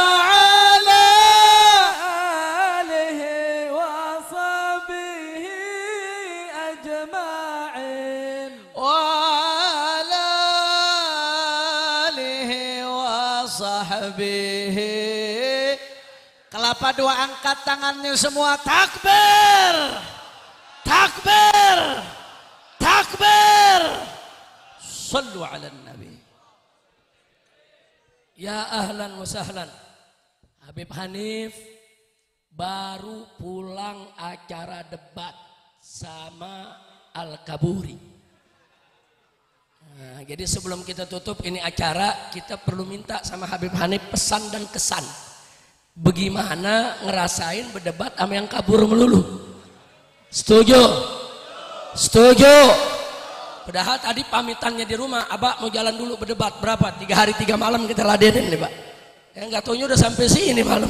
kelapa dua angkat tangannya semua takbir takbir takbir sallu ala nabi Ya ahlan wa sahlan Habib Hanif baru pulang acara debat sama Al-Kaburi. Nah, jadi sebelum kita tutup ini acara, kita perlu minta sama Habib Hanif pesan dan kesan. Bagaimana ngerasain berdebat sama yang kabur melulu? Setuju? Setuju? Padahal tadi pamitannya di rumah, Abah mau jalan dulu berdebat berapa? 3 hari 3 malam kita ladenin nih Pak. Ya nggak taunya udah sampai sini malam.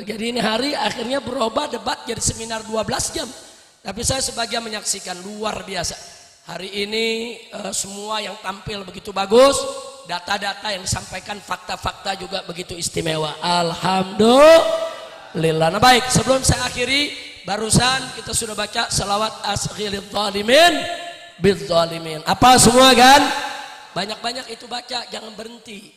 Jadi ini hari akhirnya berubah debat jadi seminar 12 jam. Tapi saya sebagian menyaksikan luar biasa. Hari ini semua yang tampil begitu bagus. Data-data yang disampaikan, fakta-fakta juga begitu istimewa. Alhamdulillah. Nah baik, sebelum saya akhiri, barusan kita sudah baca salawat asghilidz zalimin bidzalimin. Apa semua kan? Banyak-banyak itu baca, jangan berhenti.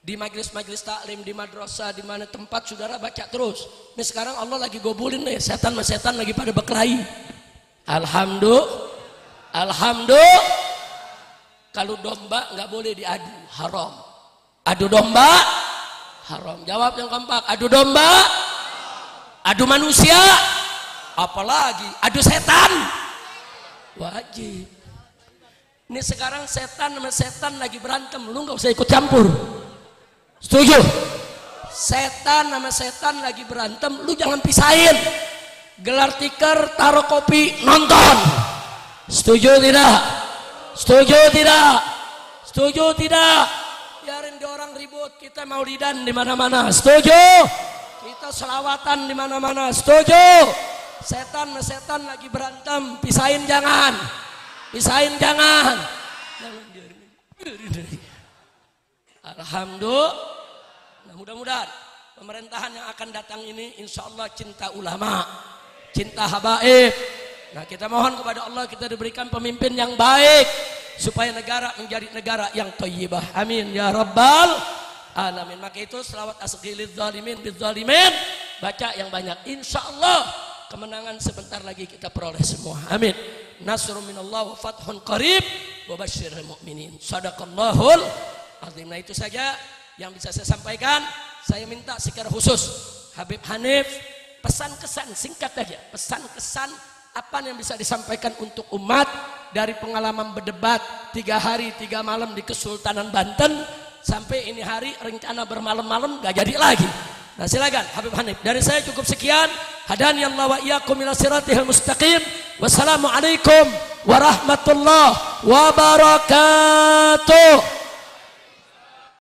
Di majelis-majelis taklim, di madrasah, di mana tempat saudara baca terus. Ini sekarang Allah lagi gobulin nih, setan lagi pada berkelahi. Alhamdulillah. Kalau domba nggak boleh diadu, haram. Adu domba, haram. Jawab yang kompak. Adu domba, adu manusia, apalagi adu setan, wajib. Ini sekarang setan sama setan lagi berantem, lu nggak usah ikut campur. Setuju? Setan sama setan lagi berantem, lu jangan pisahin. Gelar tikar, taruh kopi, nonton. Setuju tidak? Setuju tidak? Setuju tidak? Biarin dia orang ribut, kita maulidan di mana-mana. Setuju? Kita selawatan di mana-mana. Setuju? Setan sama setan lagi berantem, pisahin jangan. Pisahin jangan. Alhamdulillah. Nah, mudah-mudahan pemerintahan yang akan datang ini insya Allah cinta ulama, cinta habaib. Nah kita mohon kepada Allah kita diberikan pemimpin yang baik supaya negara menjadi negara yang thayyibah. Amin ya rabbal alamin. Maka itu selawat asghilidz zalimin bidzalimin baca yang banyak. Insya Allah kemenangan sebentar lagi kita peroleh semua. Amin. Nasrun minallah wa fathun qarib wa basyiril mu'minin. Shadaqallahul azim. Nah itu saja yang bisa saya sampaikan. Saya minta secara khusus Habib Hanif pesan kesan singkat aja. Pesan kesan apa yang bisa disampaikan untuk umat dari pengalaman berdebat 3 hari 3 malam di Kesultanan Banten sampai ini hari rencana bermalam-malam gak jadi lagi. Nah silakan Habib Hanif. Dari saya cukup sekian. Hadani Allah wa iyyakum ila siratal mustaqim. Wassalamualaikum warahmatullahi wabarakatuh.